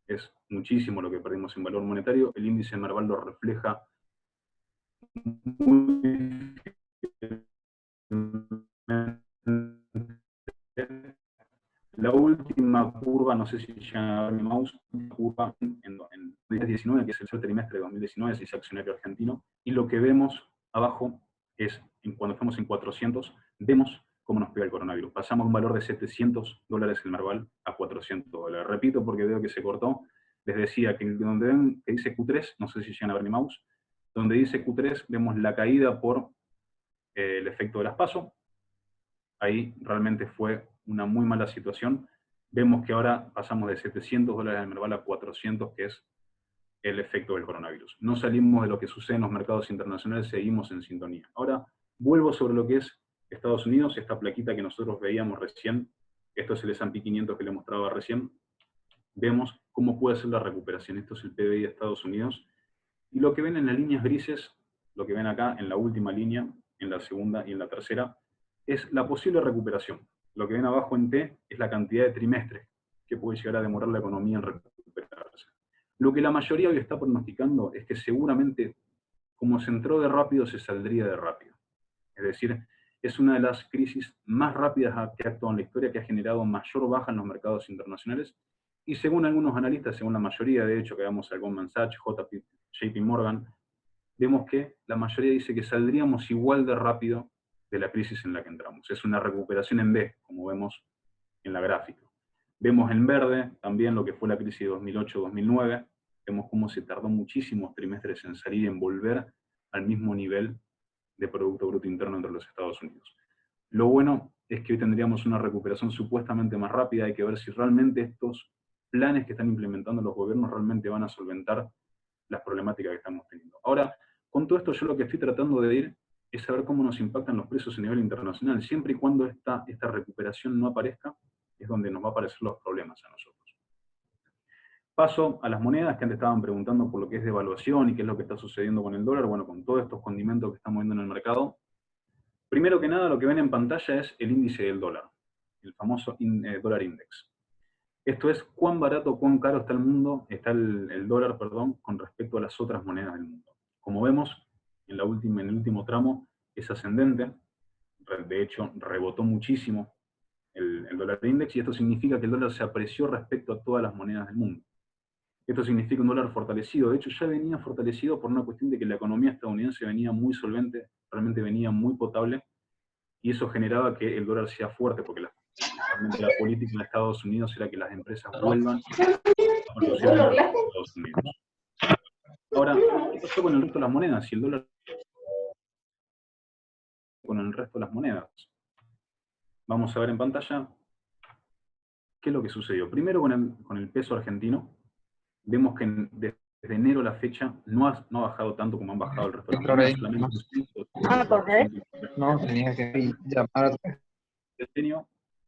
es muchísimo lo que perdimos en valor monetario, el índice Merval lo refleja muy la última curva, no sé si ya mi mouse, curva en 2019, que es el tercer trimestre de 2019, se hizo accionario argentino, y lo que vemos abajo es, cuando estamos en 400, vemos cómo nos pega el coronavirus. Pasamos un valor de $700 el Merval a $400. Repito porque veo que se cortó. Les decía que donde ven que dice Q3, no sé si llegan a ver mi mouse, donde dice Q3 vemos la caída por el efecto de las PASO. Ahí realmente fue una muy mala situación. Vemos que ahora pasamos de $700 al Merval a 400, que es el efecto del coronavirus. No salimos de lo que sucede en los mercados internacionales, seguimos en sintonía. Ahora vuelvo sobre lo que es Estados Unidos, esta plaquita que nosotros veíamos recién, esto es el S&P 500 que le mostraba recién, vemos cómo puede ser la recuperación. Esto es el PBI de Estados Unidos, y lo que ven en las líneas grises, lo que ven acá en la última línea, en la segunda y en la tercera, es la posible recuperación. Lo que ven abajo en T es la cantidad de trimestres que puede llegar a demorar la economía en recuperarse. Lo que la mayoría hoy está pronosticando es que seguramente, como se entró de rápido, se saldría de rápido. Es decir, es una de las crisis más rápidas que ha actuado en la historia, que ha generado mayor baja en los mercados internacionales, y según algunos analistas, según la mayoría, de hecho, que vemos a Goldman Sachs, JP Morgan, vemos que la mayoría dice que saldríamos igual de rápido de la crisis en la que entramos. Es una recuperación en V, como vemos en la gráfica. Vemos en verde también lo que fue la crisis de 2008-2009, vemos cómo se tardó muchísimos trimestres en salir y en volver al mismo nivel de Producto Bruto Interno entre los Estados Unidos. Lo bueno es que hoy tendríamos una recuperación supuestamente más rápida, hay que ver si realmente estos planes que están implementando los gobiernos realmente van a solventar las problemáticas que estamos teniendo. Ahora, con todo esto yo lo que estoy tratando de ir es saber cómo nos impactan los precios a nivel internacional. Siempre y cuando esta recuperación no aparezca, es donde nos va a aparecer los problemas a nosotros. Paso a las monedas, que antes estaban preguntando por lo que es devaluación y qué es lo que está sucediendo con el dólar. Bueno, con todos estos condimentos que estamos viendo en el mercado, primero que nada lo que ven en pantalla es el índice del dólar, el famoso dólar index. Esto es cuán barato, cuán caro está el dólar, con respecto a las otras monedas del mundo. Como vemos, en el último tramo es ascendente, de hecho rebotó muchísimo el dólar index, y esto significa que el dólar se apreció respecto a todas las monedas del mundo. Esto significa un dólar fortalecido, de hecho ya venía fortalecido por una cuestión de que la economía estadounidense venía muy solvente, realmente venía muy potable, y eso generaba que el dólar sea fuerte, porque realmente la política en Estados Unidos era que las empresas vuelvan a producir en Estados Unidos. Ahora, ¿qué pasó con el resto de las monedas? Si el dólar con el resto de las monedas. Vamos a ver en pantalla qué es lo que sucedió. Primero con el peso argentino, vemos que desde enero a la fecha no ha bajado tanto como han bajado el resto de las monedas, solamente un Ah, ¿por qué? No, tenía que llamar.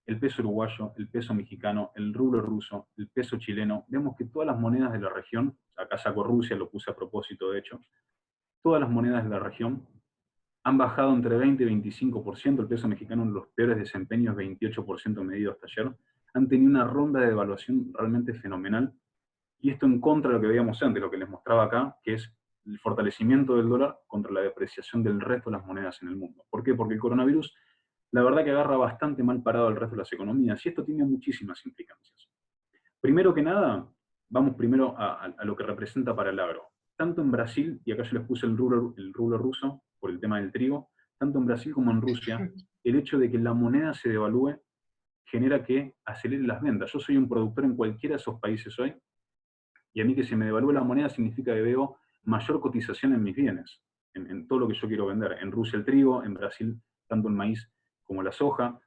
El peso uruguayo, el peso mexicano, el rublo ruso, el peso chileno. Vemos que todas las monedas de la región, acá saco Rusia, lo puse a propósito de hecho, todas las monedas de la región han bajado entre 20 y 25%, el peso mexicano en los peores desempeños, 28% medido hasta ayer, han tenido una ronda de devaluación realmente fenomenal, y esto en contra de lo que veíamos antes, lo que les mostraba acá, que es el fortalecimiento del dólar contra la depreciación del resto de las monedas en el mundo. ¿Por qué? Porque el coronavirus, la verdad que agarra bastante mal parado al resto de las economías, y esto tiene muchísimas implicancias. Primero que nada, vamos primero a lo que representa para el agro. Tanto en Brasil, y acá yo les puse el rublo ruso por el tema del trigo, tanto en Brasil como en Rusia, el hecho de que la moneda se devalúe genera que acelere las ventas. Yo soy un productor en cualquiera de esos países hoy, y a mí que se me devalúe la moneda significa que veo mayor cotización en mis bienes, en todo lo que yo quiero vender. En Rusia el trigo, en Brasil tanto el maíz como la soja.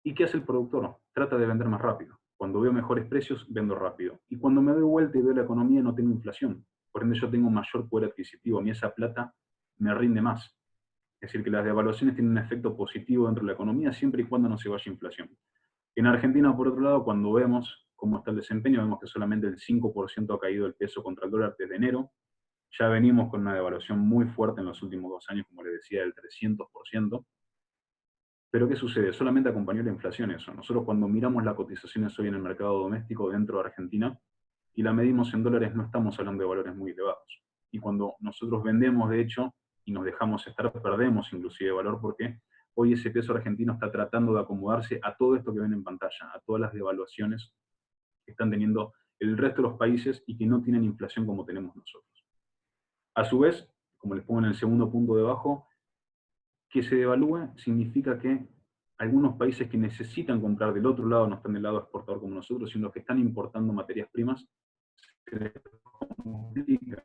¿Y qué hace el productor? Trata de vender más rápido. Cuando veo mejores precios, vendo rápido. Y cuando me doy vuelta y veo la economía, no tengo inflación. Por ende, yo tengo mayor poder adquisitivo. A mí esa plata me rinde más. Es decir, que las devaluaciones tienen un efecto positivo dentro de la economía siempre y cuando no se vaya inflación. En Argentina, por otro lado, cuando vemos cómo está el desempeño, vemos que solamente el 5% ha caído el peso contra el dólar desde enero. Ya venimos con una devaluación muy fuerte en los últimos 2 años, como les decía, del 300%. Pero ¿qué sucede? Solamente acompañó la inflación eso. Nosotros cuando miramos las cotizaciones hoy en el mercado doméstico dentro de Argentina y la medimos en dólares, no estamos hablando de valores muy elevados. Y cuando nosotros vendemos, de hecho, y nos dejamos estar, perdemos inclusive valor porque hoy ese peso argentino está tratando de acomodarse a todo esto que ven en pantalla, a todas las devaluaciones que están teniendo el resto de los países y que no tienen inflación como tenemos nosotros. A su vez, como les pongo en el segundo punto debajo, que se devalúe significa que algunos países que necesitan comprar del otro lado, no están del lado exportador como nosotros, sino que están importando materias primas, se les complica.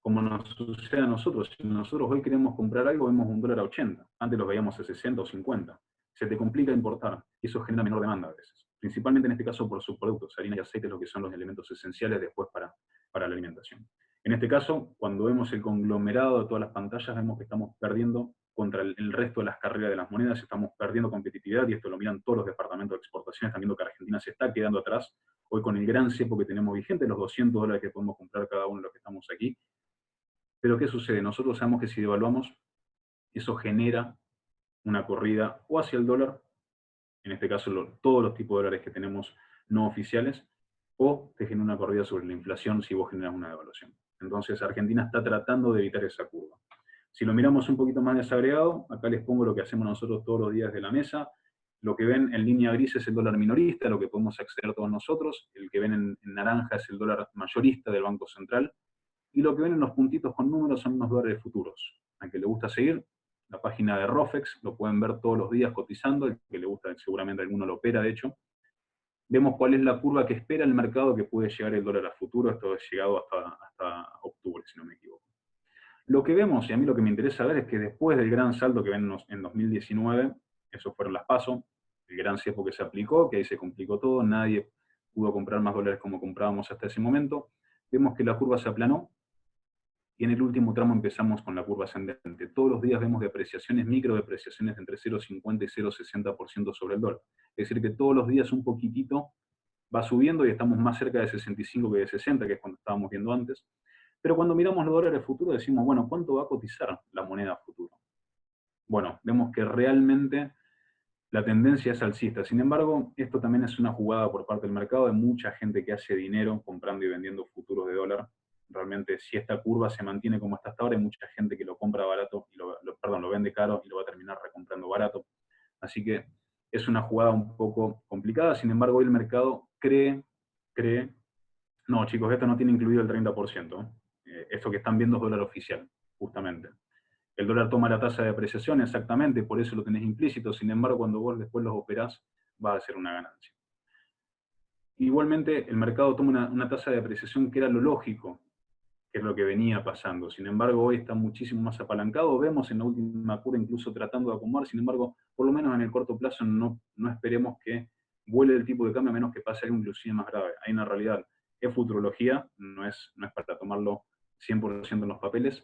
Como nos sucede a nosotros, si nosotros hoy queremos comprar algo, vemos $1 a 80, antes lo veíamos a 60 o 50. Se te complica importar, y eso genera menor demanda a veces. Principalmente en este caso por subproductos, harina y aceite, lo que son los elementos esenciales después para la alimentación. En este caso, cuando vemos el conglomerado de todas las pantallas, vemos que estamos perdiendo contra el resto de las carreras de las monedas, estamos perdiendo competitividad, y esto lo miran todos los departamentos de exportación, están viendo que Argentina se está quedando atrás, hoy con el gran cepo que tenemos vigente, los $200 que podemos comprar cada uno de los que estamos aquí. Pero ¿qué sucede? Nosotros sabemos que si devaluamos, eso genera una corrida o hacia el dólar, en este caso todos los tipos de dólares que tenemos no oficiales, o te genera una corrida sobre la inflación si vos generas una devaluación. Entonces Argentina está tratando de evitar esa curva. Si lo miramos un poquito más desagregado, acá les pongo lo que hacemos nosotros todos los días de la mesa. Lo que ven en línea gris es el dólar minorista, lo que podemos acceder todos nosotros. El que ven en naranja es el dólar mayorista del Banco Central. Y lo que ven en los puntitos con números son unos dólares futuros. Al que le gusta seguir, la página de Rofex, lo pueden ver todos los días cotizando, el que le gusta, seguramente alguno lo opera de hecho. Vemos cuál es la curva que espera el mercado que puede llegar el dólar a futuro, esto ha llegado hasta octubre, si no me equivoco. Lo que vemos, y a mí lo que me interesa ver, es que después del gran salto que ven en 2019, eso fueron las PASO, el gran cepo que se aplicó, que ahí se complicó todo, nadie pudo comprar más dólares como comprábamos hasta ese momento, vemos que la curva se aplanó, y en el último tramo empezamos con la curva ascendente. Todos los días vemos depreciaciones, microdepreciaciones entre 0,50 y 0,60% sobre el dólar. Es decir, que todos los días un poquitito va subiendo y estamos más cerca de 65 que de 60, que es cuando estábamos viendo antes. Pero cuando miramos los dólares futuros decimos, bueno, ¿cuánto va a cotizar la moneda futuro? Bueno, vemos que realmente la tendencia es alcista. Sin embargo, esto también es una jugada por parte del mercado de mucha gente que hace dinero comprando y vendiendo futuros de dólar. Realmente, si esta curva se mantiene como está hasta ahora, hay mucha gente que lo compra barato, y lo vende caro y lo va a terminar recomprando barato. Así que es una jugada un poco complicada. Sin embargo, hoy el mercado cree, no chicos, esto no tiene incluido el 30%. Esto que están viendo es dólar oficial, justamente. El dólar toma la tasa de apreciación, exactamente, por eso lo tenés implícito. Sin embargo, cuando vos después los operás, va a ser una ganancia. Igualmente, el mercado toma una tasa de apreciación que era lo lógico, que es lo que venía pasando. Sin embargo, hoy está muchísimo más apalancado. Vemos en la última curva incluso tratando de acomodar. Sin embargo, por lo menos en el corto plazo no esperemos que vuele el tipo de cambio, a menos que pase algo inclusive más grave. Hay una realidad. Es futurología, no es para tomarlo 100% en los papeles,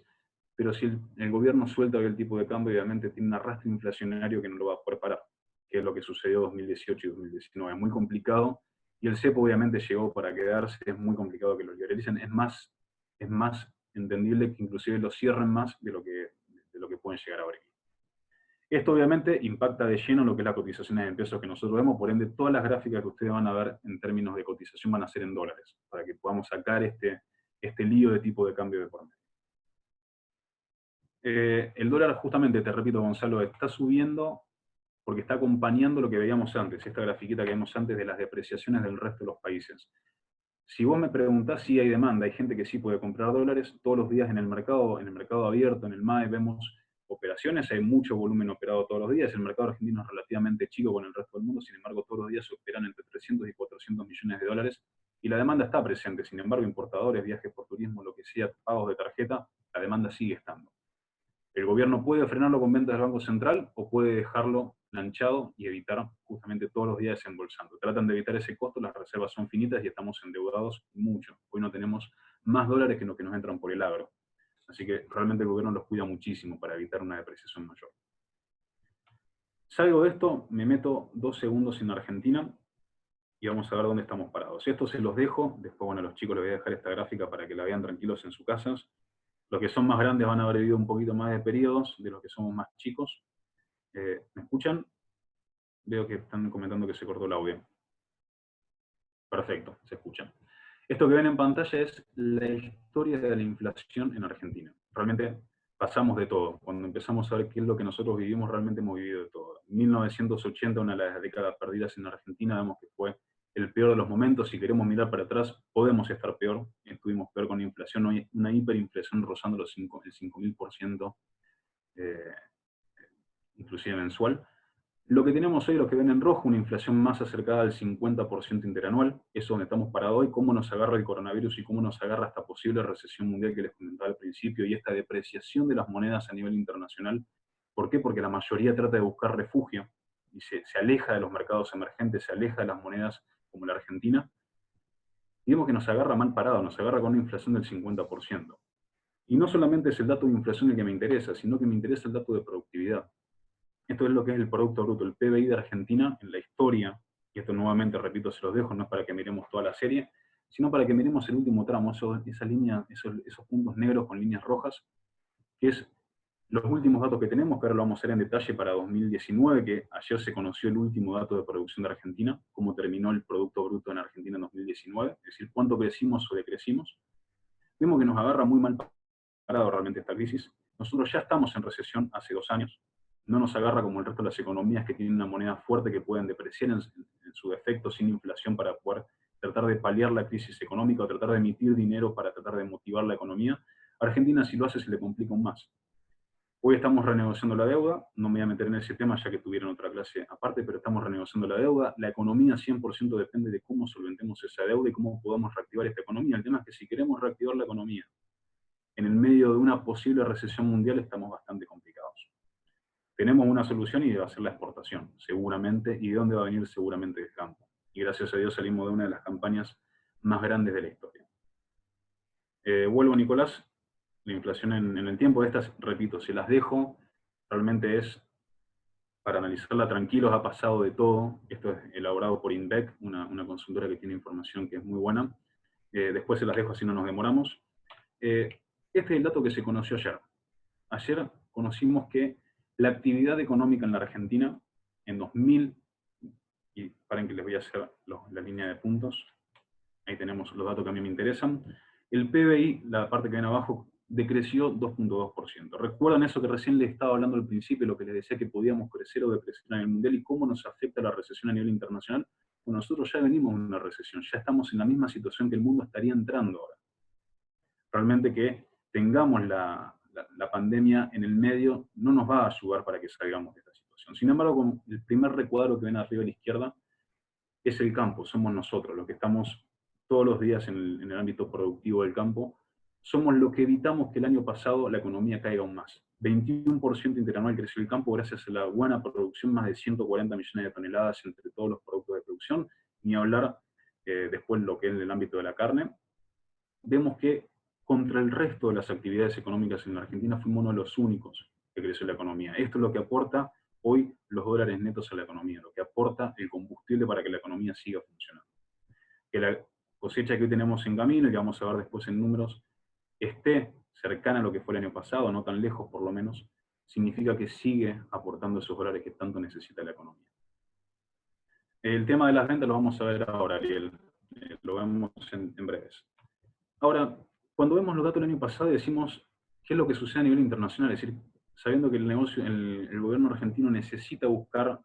pero si el gobierno suelta el tipo de cambio, obviamente tiene un arrastre inflacionario que no lo va a poder parar, que es lo que sucedió en 2018 y 2019. Es muy complicado, y el cepo obviamente llegó para quedarse, es muy complicado que lo liberalicen, es más entendible que inclusive lo cierren más de lo que pueden llegar a abrir. Esto obviamente impacta de lleno lo que es la cotización en pesos que nosotros vemos, por ende todas las gráficas que ustedes van a ver en términos de cotización van a ser en dólares, para que podamos sacar este lío de tipo de cambio de por medio. El dólar, justamente, te repito, Gonzalo, está subiendo porque está acompañando lo que veíamos antes, esta grafiquita que vimos antes de las depreciaciones del resto de los países. Si vos me preguntás si hay demanda, hay gente que sí puede comprar dólares, todos los días en el mercado abierto, en el MAE, vemos operaciones, hay mucho volumen operado todos los días, el mercado argentino es relativamente chico con el resto del mundo, sin embargo todos los días se operan entre 300 y 400 millones de dólares, y la demanda está presente, sin embargo importadores, viajes por turismo, lo que sea, pagos de tarjeta, la demanda sigue estando. El gobierno puede frenarlo con ventas del Banco Central o puede dejarlo planchado y evitar justamente todos los días desembolsando. Tratan de evitar ese costo, las reservas son finitas y estamos endeudados mucho. Hoy no tenemos más dólares que lo que nos entran por el agro. Así que realmente el gobierno los cuida muchísimo para evitar una depreciación mayor. Salgo de esto, me meto 2 segundos en Argentina y vamos a ver dónde estamos parados. Esto se los dejo, después bueno, a los chicos les voy a dejar esta gráfica para que la vean tranquilos en sus casas. Los que son más grandes van a haber vivido un poquito más de periodos, de los que somos más chicos. ¿Me escuchan? Veo que están comentando que se cortó el audio. Perfecto, se escuchan. Esto que ven en pantalla es la historia de la inflación en Argentina. Realmente pasamos de todo. Cuando empezamos a ver qué es lo que nosotros vivimos, realmente hemos vivido de todo. 1980, una de las décadas perdidas en Argentina, vemos que fue el peor de los momentos. Si queremos mirar para atrás, podemos estar peor. Estuvimos peor con la inflación, hoy una hiperinflación rozando el 5.000%, inclusive mensual. Lo que tenemos hoy, lo que ven en rojo, una inflación más acercada al 50% interanual, es donde estamos parados hoy, cómo nos agarra el coronavirus y cómo nos agarra esta posible recesión mundial que les comentaba al principio, y esta depreciación de las monedas a nivel internacional. ¿Por qué? Porque la mayoría trata de buscar refugio, y se aleja de los mercados emergentes, se aleja de las monedas como la Argentina, y vemos que nos agarra mal parado, nos agarra con una inflación del 50%. Y no solamente es el dato de inflación el que me interesa, sino que me interesa el dato de productividad. Esto es lo que es el Producto Bruto, el PBI de Argentina en la historia, y esto nuevamente, repito, se los dejo, no es para que miremos toda la serie, sino para que miremos el último tramo, esa línea, esos puntos negros con líneas rojas, que es los últimos datos que tenemos, que ahora lo vamos a ver en detalle para 2019, que ayer se conoció el último dato de producción de Argentina, cómo terminó el Producto Bruto en Argentina en 2019, es decir, cuánto crecimos o decrecimos. Vemos que nos agarra muy mal parado realmente esta crisis. Nosotros ya estamos en recesión hace 2 años, no nos agarra como el resto de las economías que tienen una moneda fuerte que pueden depreciar en su defecto sin inflación para poder tratar de paliar la crisis económica o tratar de emitir dinero para tratar de motivar la economía. Argentina, si lo hace, se le complica aún más. Hoy estamos renegociando la deuda, no me voy a meter en ese tema ya que tuvieron otra clase aparte, pero estamos renegociando la deuda. La economía 100% depende de cómo solventemos esa deuda y cómo podamos reactivar esta economía. El tema es que si queremos reactivar la economía en el medio de una posible recesión mundial, estamos bastante complicados. Tenemos una solución y va a ser la exportación, seguramente. ¿Y de dónde va a venir? Seguramente del campo. Y gracias a Dios salimos de una de las campañas más grandes de la historia. Vuelvo, Nicolás. La inflación en el tiempo de estas, repito, se las dejo. Realmente es para analizarla tranquilos, ha pasado de todo. Esto es elaborado por INVEC, una consultora que tiene información que es muy buena. Después se las dejo así no nos demoramos. Este es el dato que se conoció ayer. Ayer conocimos que la actividad económica en la Argentina en 2000, y paren que les voy a hacer la línea de puntos, ahí tenemos los datos que a mí me interesan, el PBI, la parte que ven abajo, decreció 2.2%. ¿Recuerdan eso que recién les estaba hablando al principio, lo que les decía que podíamos crecer o decrecer a nivel mundial y cómo nos afecta la recesión a nivel internacional? Bueno, nosotros ya venimos en una recesión, ya estamos en la misma situación que el mundo estaría entrando ahora. Realmente que tengamos la pandemia en el medio no nos va a ayudar para que salgamos de esta situación. Sin embargo, con el primer recuadro que ven arriba a la izquierda es el campo, somos nosotros, los que estamos todos los días en el ámbito productivo del campo, somos los que evitamos que el año pasado la economía caiga aún más. 21% interanual creció el campo gracias a la buena producción, más de 140 millones de toneladas entre todos los productos de producción, ni hablar después lo que es en el ámbito de la carne. Vemos que contra el resto de las actividades económicas en la Argentina fuimos uno de los únicos que creció la economía. Esto es lo que aporta hoy los dólares netos a la economía, lo que aporta el combustible para que la economía siga funcionando. Que la cosecha que hoy tenemos en camino, y que vamos a ver después en números, esté cercana a lo que fue el año pasado, no tan lejos por lo menos, significa que sigue aportando esos dólares que tanto necesita la economía. El tema de las ventas lo vamos a ver ahora, Ariel. Lo vemos en breves. Ahora, cuando vemos los datos del año pasado, decimos qué es lo que sucede a nivel internacional, es decir, sabiendo que el gobierno argentino necesita buscar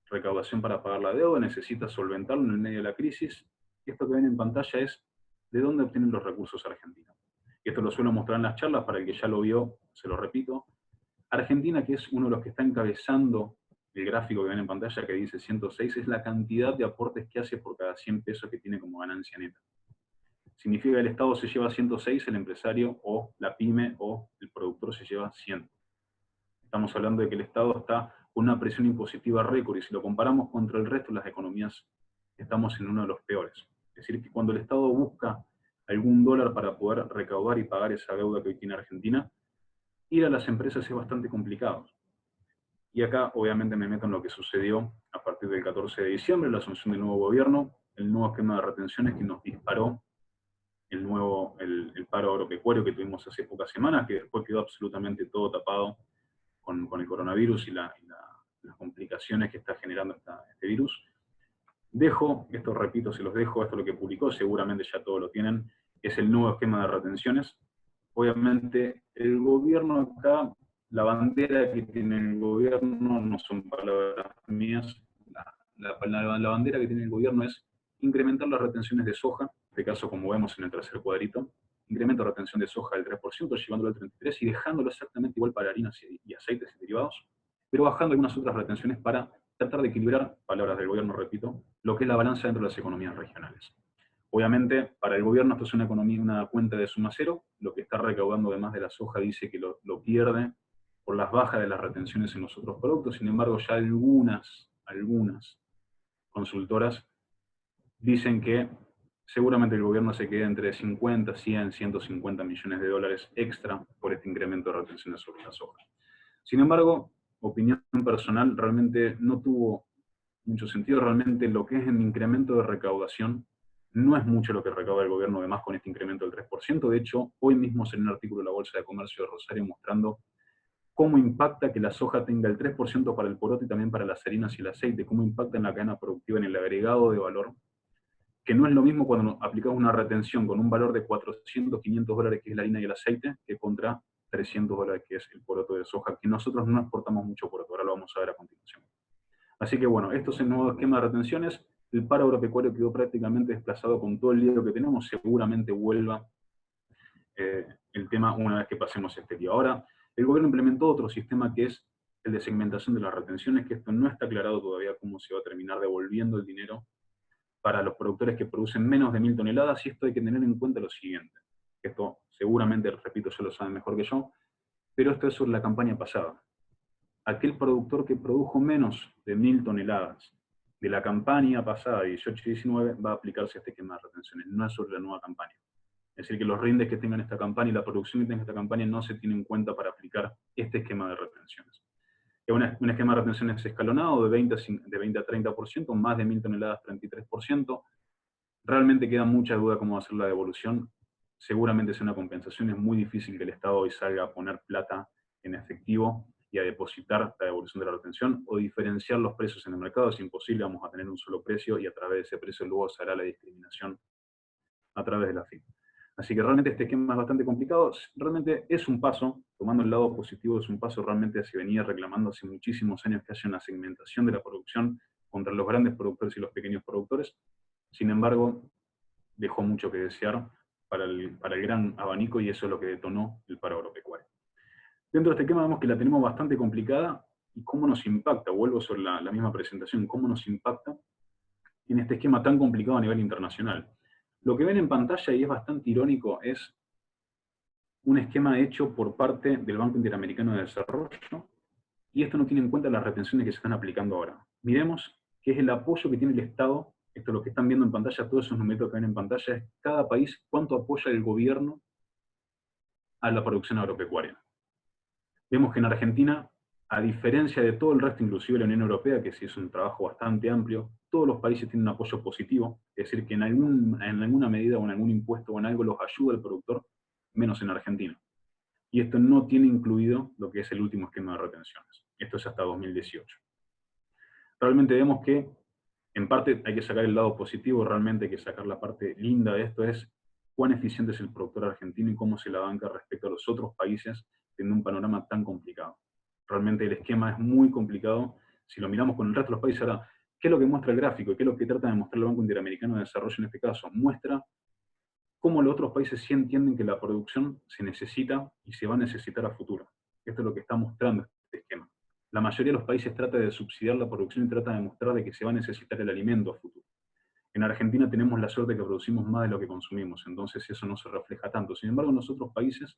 recaudación para pagar la deuda, necesita solventarlo en el medio de la crisis, esto que ven en pantalla es de dónde obtienen los recursos argentinos. Y esto lo suelo mostrar en las charlas, para el que ya lo vio, se lo repito. Argentina, que es uno de los que está encabezando el gráfico que ven en pantalla, que dice 106, es la cantidad de aportes que hace por cada 100 pesos que tiene como ganancia neta. Significa que el Estado se lleva 106, el empresario o la pyme o el productor se lleva 100. Estamos hablando de que el Estado está con una presión impositiva récord, y si lo comparamos contra el resto de las economías, estamos en uno de los peores. Es decir, que cuando el Estado busca algún dólar para poder recaudar y pagar esa deuda que hoy tiene Argentina, ir a las empresas es bastante complicado. Y acá obviamente me meto en lo que sucedió a partir del 14 de diciembre, la asunción del nuevo gobierno, el nuevo esquema de retenciones que nos disparó el paro agropecuario que tuvimos hace pocas semanas, que después quedó absolutamente todo tapado con el coronavirus y las complicaciones que está generando este virus. Esto repito, se los dejo, esto es lo que publicó, seguramente ya todos lo tienen, es el nuevo esquema de retenciones. Obviamente el gobierno acá, la bandera que tiene el gobierno, no son palabras mías, la bandera que tiene el gobierno es incrementar las retenciones de soja, en este caso como vemos en el tercer cuadrito, incremento de retención de soja del 3%, llevándolo al 33% y dejándolo exactamente igual para harinas y aceites y derivados, pero bajando algunas otras retenciones para tratar de equilibrar, palabras del gobierno, repito, lo que es la balanza dentro de las economías regionales. Obviamente, para el gobierno esto es una cuenta de suma cero, lo que está recaudando además de la soja dice que lo pierde por las bajas de las retenciones en los otros productos. Sin embargo, ya algunas consultoras dicen que seguramente el gobierno se quede entre 50, 100, 150 millones de dólares extra por este incremento de retenciones sobre la soja. Sin embargo, opinión personal, realmente no tuvo mucho sentido. Realmente lo que es el incremento de recaudación no es mucho lo que recauda el gobierno, además con este incremento del 3%. De hecho, hoy mismo salió un artículo de la Bolsa de Comercio de Rosario mostrando cómo impacta que la soja tenga el 3% para el poroto y también para las harinas y el aceite, cómo impacta en la cadena productiva, en el agregado de valor, que no es lo mismo cuando aplicamos una retención con un valor de 400, 500 dólares, que es la harina y el aceite, que contra 300 dólares, que es el poroto de soja, que nosotros no exportamos mucho poroto, ahora lo vamos a ver a continuación. Así que bueno, esto es el nuevo esquema de retenciones. El paro agropecuario quedó prácticamente desplazado con todo el lío que tenemos, seguramente vuelva el tema una vez que pasemos este lío. Ahora, el gobierno implementó otro sistema que es el de segmentación de las retenciones, que esto no está aclarado todavía cómo se va a terminar devolviendo el dinero para los productores que producen menos de 1000 toneladas, y esto hay que tener en cuenta lo siguiente. Esto seguramente, repito, ya lo saben mejor que yo, pero esto es sobre la campaña pasada. Aquel productor que produjo menos de 1000 toneladas de la campaña pasada, 18-19, va a aplicarse este esquema de retenciones, no es sobre la nueva campaña. Es decir, que los rindes que tengan esta campaña y la producción que tenga esta campaña no se tiene en cuenta para aplicar este esquema de retenciones. Es un esquema de retenciones escalonado de 20 a 30%, más de 1000 toneladas 33%. Realmente queda mucha duda cómo va a ser la devolución. Seguramente es una compensación, es muy difícil que el Estado hoy salga a poner plata en efectivo y a depositar la devolución de la retención, o diferenciar los precios en el mercado. Es imposible, vamos a tener un solo precio y a través de ese precio luego se hará la discriminación a través de la FIP. Así que realmente este esquema es bastante complicado. Realmente es un paso, tomando el lado positivo, es un paso realmente se venía reclamando hace muchísimos años que haya una segmentación de la producción contra los grandes productores y los pequeños productores. Sin embargo, dejó mucho que desear para el gran abanico, y eso es lo que detonó el paro agropecuario. Dentro de este esquema vemos que la tenemos bastante complicada, y cómo nos impacta, vuelvo sobre la misma presentación, cómo nos impacta en este esquema tan complicado a nivel internacional. Lo que ven en pantalla, y es bastante irónico, es un esquema hecho por parte del Banco Interamericano de Desarrollo, y esto no tiene en cuenta las retenciones que se están aplicando ahora. Miremos qué es el apoyo que tiene el Estado. Esto es lo que están viendo en pantalla, todos esos numeritos que ven en pantalla, es cada país cuánto apoya el gobierno a la producción agropecuaria. Vemos que en Argentina, a diferencia de todo el resto, inclusive la Unión Europea, que sí es un trabajo bastante amplio, todos los países tienen un apoyo positivo, es decir, que en alguna medida o en algún impuesto o en algo los ayuda el productor, menos en Argentina. Y esto no tiene incluido lo que es el último esquema de retenciones. Esto es hasta 2018. Realmente vemos que, en parte, hay que sacar el lado positivo, realmente hay que sacar la parte linda de esto, es cuán eficiente es el productor argentino y cómo se la banca respecto a los otros países, teniendo un panorama tan complicado. Realmente el esquema es muy complicado. Si lo miramos con el resto de los países, ahora, ¿qué es lo que muestra el gráfico? ¿Y qué es lo que trata de mostrar el Banco Interamericano de Desarrollo en este caso? Muestra cómo los otros países sí entienden que la producción se necesita y se va a necesitar a futuro. Esto es lo que está mostrando este esquema. La mayoría de los países trata de subsidiar la producción y trata de mostrar de que se va a necesitar el alimento a futuro. En Argentina tenemos la suerte de que producimos más de lo que consumimos, entonces eso no se refleja tanto. Sin embargo, en los otros países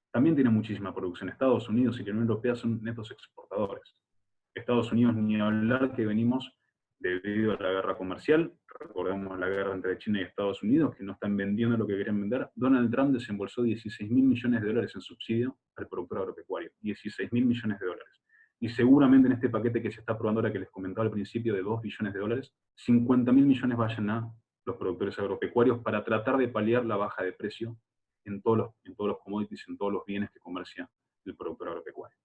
también tienen muchísima producción. Estados Unidos y la Unión Europea son netos exportadores. Estados Unidos, ni hablar que venimos debido a la guerra comercial, recordemos la guerra entre China y Estados Unidos, que no están vendiendo lo que querían vender. Donald Trump desembolsó 16.000 millones de dólares en subsidio al productor agropecuario. 16.000 millones de dólares. Y seguramente en este paquete que se está aprobando ahora, que les comentaba al principio, de 2 billones de dólares, 50.000 millones vayan a los productores agropecuarios para tratar de paliar la baja de precio en todos los commodities, en todos los bienes que comercia el productor agropecuario.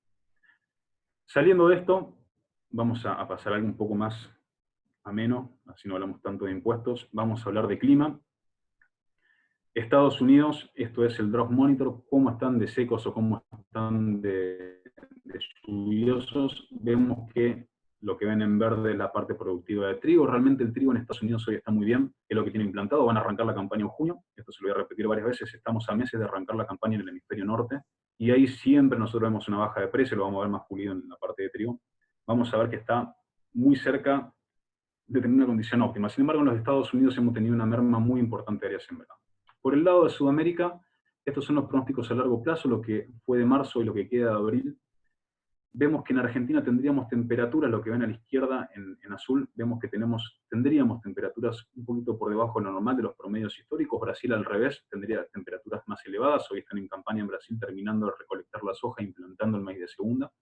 Saliendo de esto, vamos a pasar a algo un poco más ameno, así no hablamos tanto de impuestos. Vamos a hablar de clima. Estados Unidos, esto es el Drought Monitor, cómo están de secos o cómo están de lluviosos. Vemos que lo que ven en verde es la parte productiva de trigo. Realmente el trigo en Estados Unidos hoy está muy bien, es lo que tiene implantado. Van a arrancar la campaña en junio, esto se lo voy a repetir varias veces, estamos a meses de arrancar la campaña en el hemisferio norte, y ahí siempre nosotros vemos una baja de precio, lo vamos a ver más pulido en la parte de trigo. Vamos a ver que está muy cerca de tener una condición óptima. Sin embargo, en los Estados Unidos hemos tenido una merma muy importante de áreas sembradas. Por el lado de Sudamérica, estos son los pronósticos a largo plazo, lo que fue de marzo y lo que queda de abril. Vemos que en Argentina tendríamos temperaturas, lo que ven a la izquierda en azul, vemos que tendríamos temperaturas un poquito por debajo de lo normal de los promedios históricos. Brasil al revés, tendría temperaturas más elevadas. Hoy están en campaña en Brasil terminando de recolectar la soja e implantando el maíz de segunda.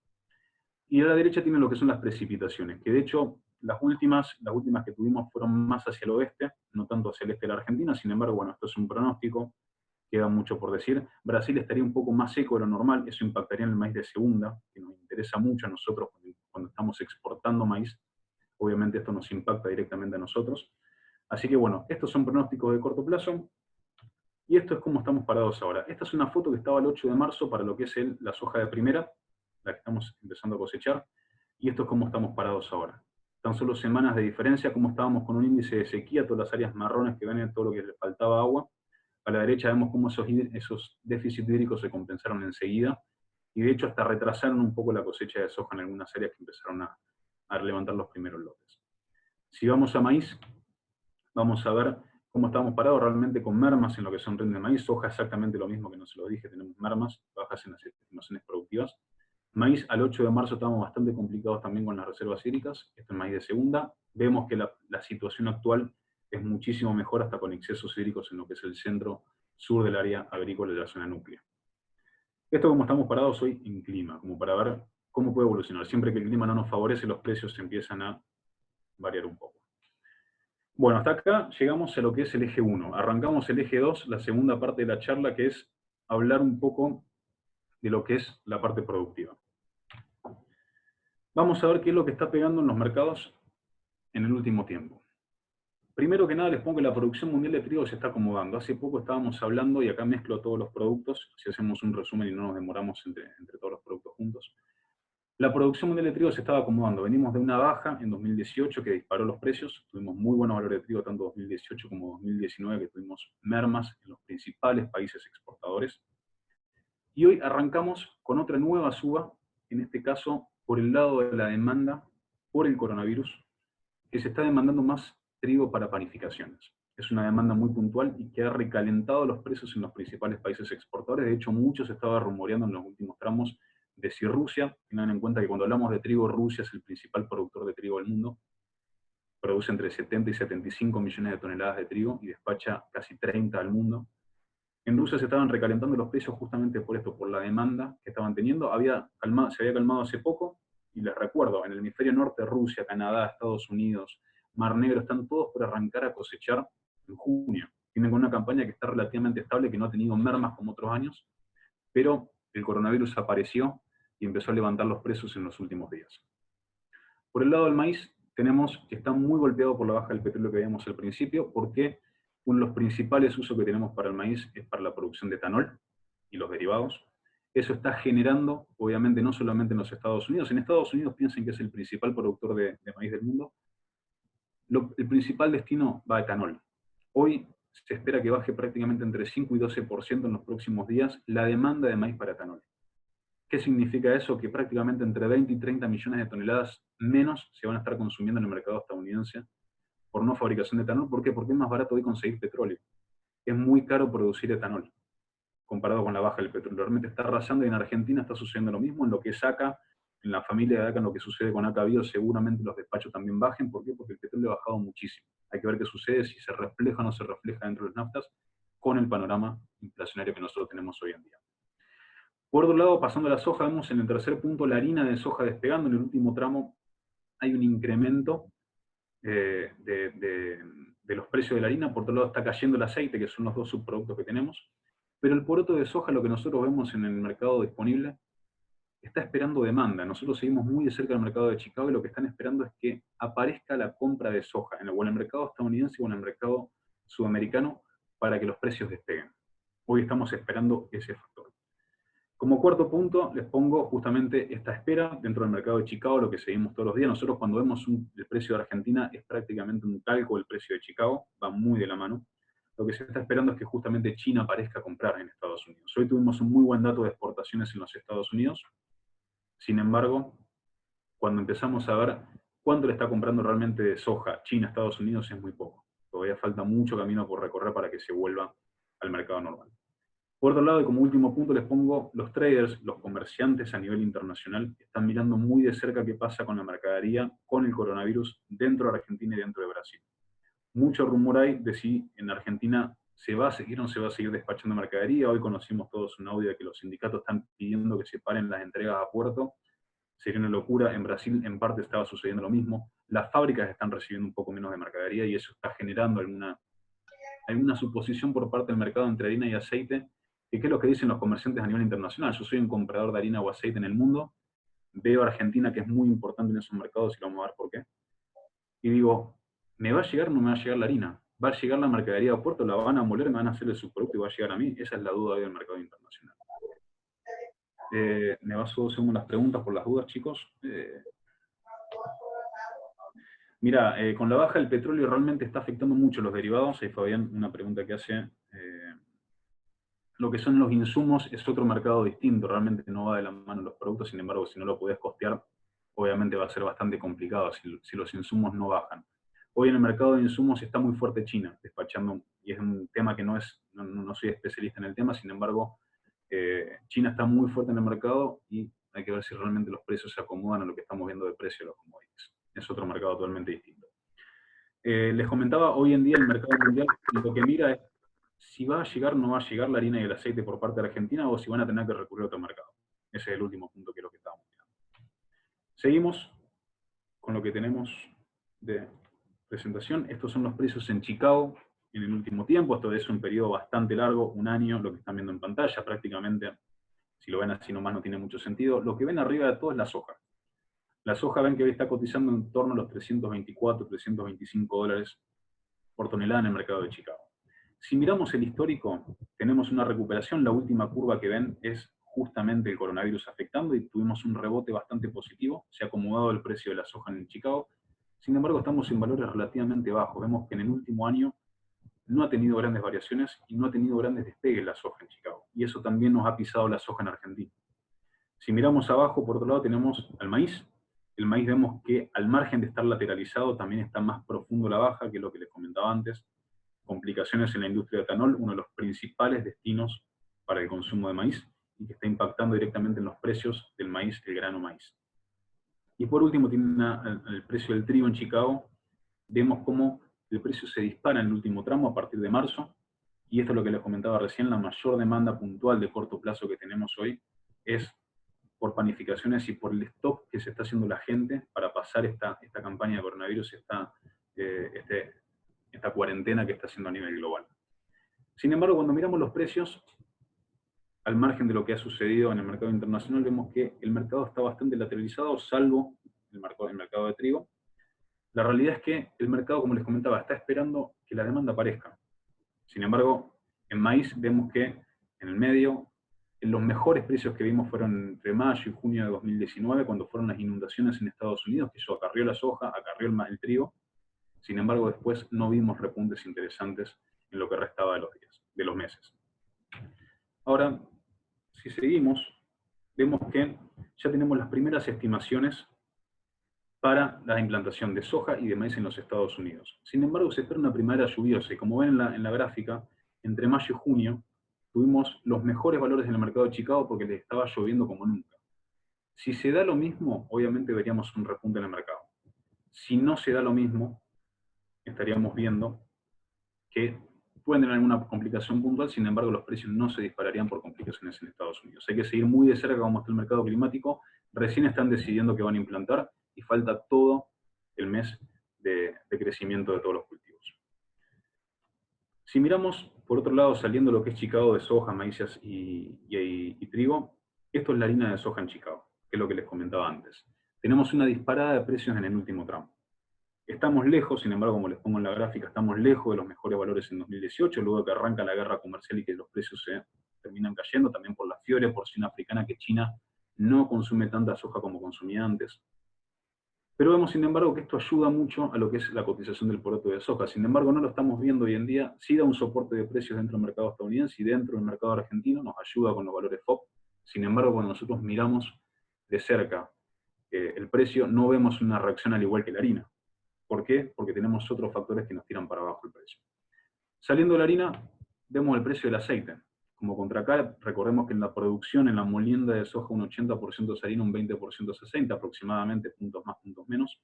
Y a la derecha tienen lo que son las precipitaciones, que de hecho las últimas que tuvimos fueron más hacia el oeste, no tanto hacia el este de la Argentina. Sin embargo, bueno, esto es un pronóstico, queda mucho por decir. Brasil estaría un poco más seco de lo normal, eso impactaría en el maíz de segunda, que nos interesa mucho a nosotros cuando estamos exportando maíz. Obviamente esto nos impacta directamente a nosotros. Así que bueno, estos son pronósticos de corto plazo, y esto es cómo estamos parados ahora. Esta es una foto que estaba el 8 de marzo para lo que es la soja de primera, la que estamos empezando a cosechar, y esto es cómo estamos parados ahora. Tan solo semanas de diferencia, cómo estábamos con un índice de sequía, todas las áreas marrones que ven en todo lo que le faltaba agua. A la derecha vemos cómo esos déficits hídricos se compensaron enseguida, y de hecho hasta retrasaron un poco la cosecha de soja en algunas áreas que empezaron a levantar los primeros lotes. Si vamos a maíz, vamos a ver cómo estamos parados realmente con mermas en lo que son rinde de maíz. Soja exactamente lo mismo que no se lo dije, tenemos mermas, bajas en las estimaciones productivas. Maíz al 8 de marzo estamos bastante complicados también con las reservas hídricas, esto es maíz de segunda. Vemos que la situación actual es muchísimo mejor, hasta con excesos hídricos en lo que es el centro-sur del área agrícola de la zona núclea. Esto como estamos parados hoy en clima, como para ver cómo puede evolucionar. Siempre que el clima no nos favorece, los precios empiezan a variar un poco. Bueno, hasta acá llegamos a lo que es el eje 1. Arrancamos el eje 2, la segunda parte de la charla, que es hablar un poco de lo que es la parte productiva. Vamos a ver qué es lo que está pegando en los mercados en el último tiempo. Primero que nada les pongo que la producción mundial de trigo se está acomodando. Hace poco estábamos hablando, y acá mezclo todos los productos, si hacemos un resumen y no nos demoramos entre todos los productos juntos. La producción mundial de trigo se estaba acomodando. Venimos de una baja en 2018 que disparó los precios. Tuvimos muy buenos valores de trigo tanto 2018 como 2019, que tuvimos mermas en los principales países exportadores. Y hoy arrancamos con otra nueva suba, en este caso por el lado de la demanda por el coronavirus, que se está demandando más trigo para panificaciones. Es una demanda muy puntual y que ha recalentado los precios en los principales países exportadores. De hecho, mucho se estaba rumoreando en los últimos tramos de si Rusia, tengan en cuenta que cuando hablamos de trigo, Rusia es el principal productor de trigo del mundo, produce entre 70 y 75 millones de toneladas de trigo y despacha casi 30 al mundo. En Rusia se estaban recalentando los precios justamente por esto, por la demanda que estaban teniendo. Se había calmado hace poco, y les recuerdo, en el hemisferio norte, Rusia, Canadá, Estados Unidos, Mar Negro, están todos por arrancar a cosechar en junio. Tienen una campaña que está relativamente estable, que no ha tenido mermas como otros años, pero el coronavirus apareció y empezó a levantar los precios en los últimos días. Por el lado del maíz, tenemos que está muy golpeado por la baja del petróleo que veíamos al principio, porque uno de los principales usos que tenemos para el maíz es para la producción de etanol y los derivados. Eso está generando, obviamente, no solamente en los Estados Unidos. En Estados Unidos piensen que es el principal productor de maíz del mundo. El principal destino va a etanol. Hoy se espera que baje prácticamente entre 5 y 12% en los próximos días la demanda de maíz para etanol. ¿Qué significa eso? Que prácticamente entre 20 y 30 millones de toneladas menos se van a estar consumiendo en el mercado estadounidense por no fabricación de etanol. ¿Por qué? Porque es más barato hoy conseguir petróleo. Es muy caro producir etanol comparado con la baja del petróleo. Realmente está arrasando, y en Argentina está sucediendo lo mismo. En lo que es ACA, en la familia de ACA, en lo que sucede con ACA Bio, seguramente los despachos también bajen. ¿Por qué? Porque el petróleo ha bajado muchísimo. Hay que ver qué sucede, si se refleja o no se refleja dentro de las naftas, con el panorama inflacionario que nosotros tenemos hoy en día. Por otro lado, pasando a la soja, vemos en el tercer punto la harina de soja despegando. En el último tramo hay un incremento de los precios de la harina. Por otro lado está cayendo el aceite, que son los dos subproductos que tenemos. Pero el poroto de soja, lo que nosotros vemos en el mercado disponible, está esperando demanda. Nosotros seguimos muy de cerca del mercado de Chicago, y lo que están esperando es que aparezca la compra de soja en el mercado estadounidense o en el mercado sudamericano para que los precios despeguen. Hoy estamos esperando ese factor. Como cuarto punto, les pongo justamente esta espera dentro del mercado de Chicago, lo que seguimos todos los días. Nosotros cuando vemos el precio de Argentina es prácticamente un calco del precio de Chicago, va muy de la mano. Lo que se está esperando es que justamente China aparezca a comprar en Estados Unidos. Hoy tuvimos un muy buen dato de exportaciones en los Estados Unidos. Sin embargo, cuando empezamos a ver cuánto le está comprando realmente de soja China a Estados Unidos, es muy poco. Todavía falta mucho camino por recorrer para que se vuelva al mercado normal. Por otro lado, y como último punto, les pongo los traders, los comerciantes a nivel internacional, están mirando muy de cerca qué pasa con la mercadería, con el coronavirus dentro de Argentina y dentro de Brasil. Mucho rumor hay de si en Argentina se va a seguir o no se va a seguir despachando mercadería. Hoy conocimos todos un audio de que los sindicatos están pidiendo que se paren las entregas a puerto. Sería una locura. En Brasil en parte estaba sucediendo lo mismo. Las fábricas están recibiendo un poco menos de mercadería, y eso está generando alguna suposición por parte del mercado entre harina y aceite. ¿Y qué es lo que dicen los comerciantes a nivel internacional? Yo soy un comprador de harina o aceite en el mundo, veo a Argentina, que es muy importante en esos mercados, y lo vamos a ver por qué, y digo, ¿me va a llegar o no me va a llegar la harina? ¿Va a llegar la mercadería a puerto? ¿La van a moler? ¿Me van a hacer el subproducto y va a llegar a mí? Esa es la duda hoy del mercado internacional. Me baso según las preguntas por las dudas, chicos. Mira, con la baja del petróleo realmente está afectando mucho los derivados. Ahí Fabián, una pregunta que hace. Lo que son los insumos es otro mercado distinto, realmente no va de la mano los productos. Sin embargo, si no lo podés costear, obviamente va a ser bastante complicado si los insumos no bajan. Hoy en el mercado de insumos está muy fuerte China, despachando, y es un tema que no soy especialista en el tema. Sin embargo, China está muy fuerte en el mercado, y hay que ver si realmente los precios se acomodan a lo que estamos viendo de precio de los commodities. Es otro mercado totalmente distinto. Les comentaba, hoy en día el mercado mundial lo que mira es si va a llegar o no va a llegar la harina y el aceite por parte de Argentina, o si van a tener que recurrir a otro mercado. Ese es el último punto, que es lo que estábamos mirando. Seguimos con lo que tenemos de presentación. Estos son los precios en Chicago en el último tiempo. Esto es un periodo bastante largo, un año, lo que están viendo en pantalla. Prácticamente, si lo ven así nomás, no tiene mucho sentido. Lo que ven arriba de todo es la soja. La soja, ven que hoy está cotizando en torno a los 324, 325 dólares por tonelada en el mercado de Chicago. Si miramos el histórico, tenemos una recuperación. La última curva que ven es justamente el coronavirus afectando, y tuvimos un rebote bastante positivo. Se ha acomodado el precio de la soja en Chicago. Sin embargo, estamos en valores relativamente bajos. Vemos que en el último año no ha tenido grandes variaciones y no ha tenido grandes despegues la soja en Chicago. Y eso también nos ha pisado la soja en Argentina. Si miramos abajo, por otro lado, tenemos al maíz. El maíz vemos que al margen de estar lateralizado, también está más profundo la baja, que es lo que les comentaba antes. Complicaciones en la industria de etanol, uno de los principales destinos para el consumo de maíz, y que está impactando directamente en los precios del maíz, el grano maíz. Y por último, tiene el precio del trigo en Chicago. Vemos cómo el precio se dispara en el último tramo a partir de marzo. y esto es lo que les comentaba recién, la mayor demanda puntual de corto plazo que tenemos hoy es por panificaciones y por el stock que se está haciendo la gente para pasar esta campaña de coronavirus, esta cuarentena que está haciendo a nivel global. Sin embargo, cuando miramos los precios, al margen de lo que ha sucedido en el mercado internacional, vemos que el mercado está bastante lateralizado, salvo el mercado de trigo. La realidad es que el mercado, como les comentaba, está esperando que la demanda aparezca. Sin embargo, en maíz vemos que en el medio, los mejores precios que vimos fueron entre mayo y junio de 2019, cuando fueron las inundaciones en Estados Unidos, que eso acarrió la soja, acarrió el trigo. Sin embargo, después no vimos repuntes interesantes en lo que restaba de los meses. Ahora, si seguimos, vemos que ya tenemos las primeras estimaciones para la implantación de soja y de maíz en los Estados Unidos. Sin embargo, se espera una primavera lluviosa, y como ven en la gráfica, entre mayo y junio tuvimos los mejores valores en el mercado de Chicago porque les estaba lloviendo como nunca. Si se da lo mismo, obviamente veríamos un repunte en el mercado. Si no se da lo mismo, estaríamos viendo que pueden tener alguna complicación puntual, sin embargo los precios no se dispararían por complicaciones en Estados Unidos. Hay que seguir muy de cerca cómo está el mercado climático, recién están decidiendo que van a implantar y falta todo el mes de crecimiento de todos los cultivos. Si miramos, por otro lado, saliendo lo que es Chicago de soja, maíz y trigo, esto es la harina de soja en Chicago, que es lo que les comentaba antes. Tenemos una disparada de precios en el último tramo. Estamos lejos, sin embargo, como les pongo en la gráfica, estamos lejos de los mejores valores en 2018, luego de que arranca la guerra comercial y que los precios se terminan cayendo, también por la fiebre porcina africana, que China no consume tanta soja como consumía antes. Pero vemos, sin embargo, que esto ayuda mucho a lo que es la cotización del poroto de soja. Sin embargo, no lo estamos viendo hoy en día. Sí da un soporte de precios dentro del mercado estadounidense y dentro del mercado argentino, nos ayuda con los valores FOB. Sin embargo, cuando nosotros miramos de cerca el precio, no vemos una reacción al igual que la harina. ¿Por qué? Porque tenemos otros factores que nos tiran para abajo el precio. Saliendo de la harina, vemos el precio del aceite. Como contra acá, recordemos que en la producción, en la molienda de soja, un 80% es harina, un 20% es aceite, aproximadamente, puntos más, puntos menos.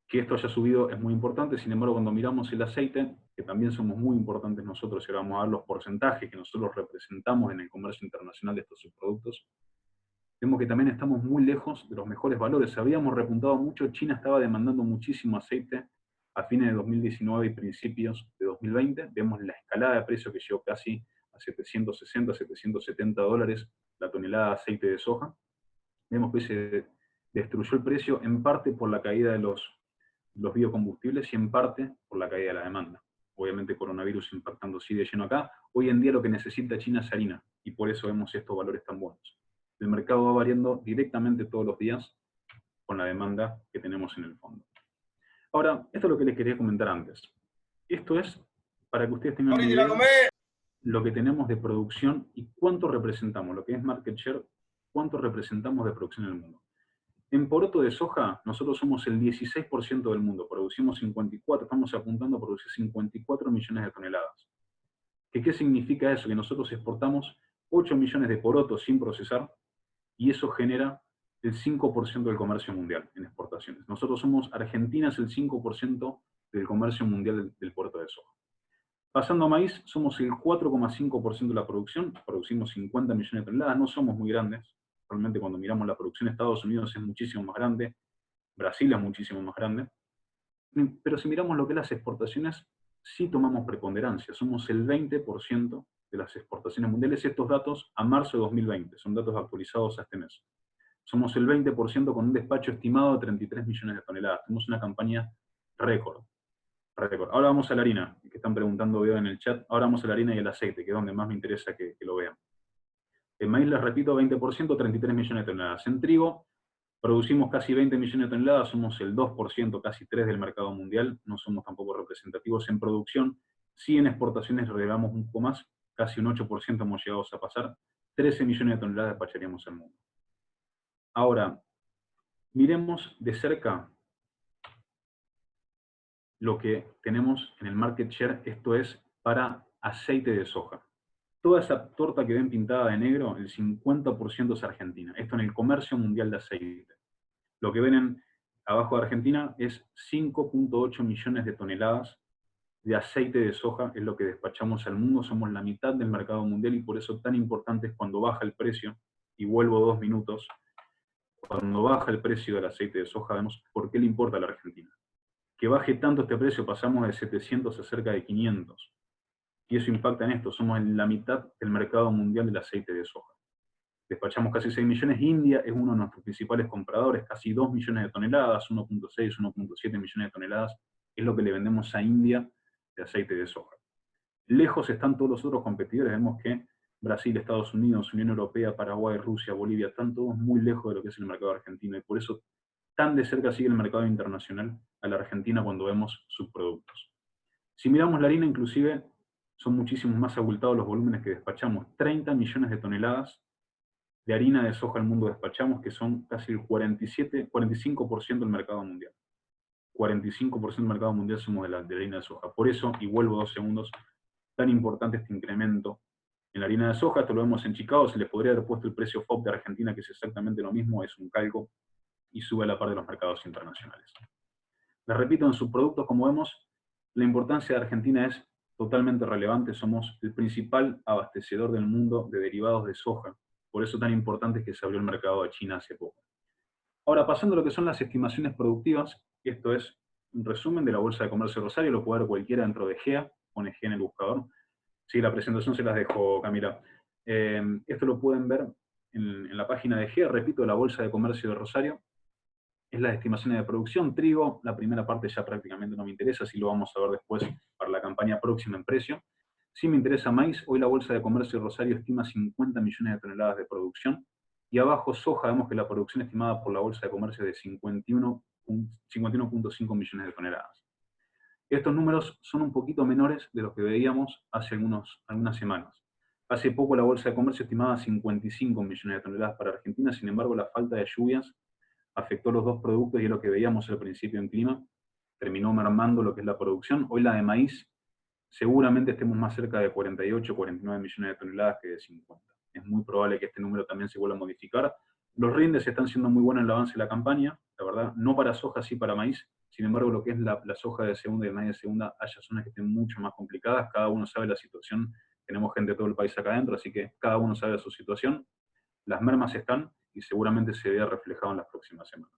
Que esto haya subido es muy importante, sin embargo, cuando miramos el aceite, que también somos muy importantes nosotros, y ahora vamos a ver los porcentajes que nosotros representamos en el comercio internacional de estos subproductos, vemos que también estamos muy lejos de los mejores valores. Habíamos repuntado mucho, China estaba demandando muchísimo aceite a fines de 2019 y principios de 2020. Vemos la escalada de precio que llegó casi a 760, 770 dólares la tonelada de aceite de soja. Vemos que se destruyó el precio en parte por la caída de los biocombustibles y en parte por la caída de la demanda. Obviamente coronavirus impactando sí de lleno acá. Hoy en día lo que necesita China es harina, y por eso vemos estos valores tan buenos. El mercado va variando directamente todos los días con la demanda que tenemos en el fondo. Ahora, esto es lo que les quería comentar antes. Esto es para que ustedes tengan una idea lo que tenemos de producción y cuánto representamos, lo que es market share, cuánto representamos de producción en el mundo. En poroto de soja, nosotros somos el 16% del mundo, producimos 54, estamos apuntando a producir 54 millones de toneladas. ¿Qué significa eso? Que nosotros exportamos 8 millones de porotos sin procesar, y eso genera el 5% del comercio mundial en exportaciones. Nosotros somos, Argentina es el 5% del comercio mundial del poroto de soja. Pasando a maíz, somos el 4,5% de la producción, producimos 50 millones de toneladas, no somos muy grandes. Realmente cuando miramos la producción de Estados Unidos es muchísimo más grande, Brasil es muchísimo más grande. Pero si miramos lo que es las exportaciones, sí tomamos preponderancia, somos el 20% de las exportaciones mundiales. Estos datos a marzo de 2020, son datos actualizados a este mes. Somos el 20% con un despacho estimado de 33 millones de toneladas. Tenemos una campaña récord. Ahora vamos a la harina, que están preguntando veo en el chat. Ahora vamos a la harina y el aceite, que es donde más me interesa que lo vean. En maíz, les repito, 20%, 33 millones de toneladas. En trigo, producimos casi 20 millones de toneladas, somos el 2%, casi 3% del mercado mundial, no somos tampoco representativos en producción. Sí, en exportaciones relevamos un poco más, casi un 8% hemos llegado a pasar, 13 millones de toneladas despacharíamos al mundo. Ahora, miremos de cerca lo que tenemos en el market share, esto es para aceite de soja. Toda esa torta que ven pintada de negro, el 50% es Argentina. Esto en el comercio mundial de aceite. Lo que ven abajo de Argentina es 5,8 millones de toneladas de aceite de soja es lo que despachamos al mundo, somos la mitad del mercado mundial y por eso tan importante es cuando baja el precio, y vuelvo 2 minutos, cuando baja el precio del aceite de soja, vemos por qué le importa a la Argentina. Que baje tanto este precio, pasamos de 700 a cerca de 500. Y eso impacta en esto, somos en la mitad del mercado mundial del aceite de soja. Despachamos casi 6 millones, India es uno de nuestros principales compradores, casi 2 millones de toneladas, 1.6, 1.7 millones de toneladas, es lo que le vendemos a India de aceite de soja. Lejos están todos los otros competidores, vemos que Brasil, Estados Unidos, Unión Europea, Paraguay, Rusia, Bolivia, están todos muy lejos de lo que es el mercado argentino, y por eso tan de cerca sigue el mercado internacional a la Argentina cuando vemos sus productos. Si miramos la harina, inclusive, son muchísimos más abultados los volúmenes que despachamos. 30 millones de toneladas de harina de soja al mundo despachamos, que son casi el 45% del mercado mundial. 45% del mercado mundial somos de la harina de soja. Por eso, y vuelvo 2 segundos, tan importante este incremento en la harina de soja. Esto lo vemos en Chicago, se les podría haber puesto el precio FOB de Argentina, que es exactamente lo mismo, es un calco, y sube a la par de los mercados internacionales. Les repito, en sus productos, como vemos, la importancia de Argentina es totalmente relevante. Somos el principal abastecedor del mundo de derivados de soja. Por eso tan importante es que se abrió el mercado a China hace poco. Ahora, pasando a lo que son las estimaciones productivas, esto es un resumen de la Bolsa de Comercio de Rosario, lo puede ver cualquiera dentro de GEA, pone GEA en el buscador. Sí, la presentación se las dejo, Camila. Esto lo pueden ver en la página de GEA, repito, la Bolsa de Comercio de Rosario. Es las estimaciones de producción. Trigo, la primera parte ya prácticamente no me interesa, si lo vamos a ver después para la campaña próxima en precio. Sí me interesa maíz, hoy la Bolsa de Comercio de Rosario estima 50 millones de toneladas de producción, y abajo soja, vemos que la producción estimada por la Bolsa de Comercio es de 51.5 millones de toneladas. Estos números son un poquito menores de los que veíamos hace algunas semanas. Hace poco la Bolsa de Comercio estimaba 55 millones de toneladas para Argentina, sin embargo la falta de lluvias afectó los dos productos y es lo que veíamos al principio en clima, terminó mermando lo que es la producción. Hoy la de maíz, seguramente estemos más cerca de 48, 49 millones de toneladas que de 50. Es muy probable que este número también se vuelva a modificar. Los rindes están siendo muy buenos en el avance de la campaña, la verdad, no para soja, sí para maíz. Sin embargo, lo que es la soja de segunda y el maíz de segunda, hay zonas que estén mucho más complicadas, cada uno sabe la situación, tenemos gente de todo el país acá adentro, así que cada uno sabe su situación. Las mermas están, y seguramente se vea reflejado en las próximas semanas.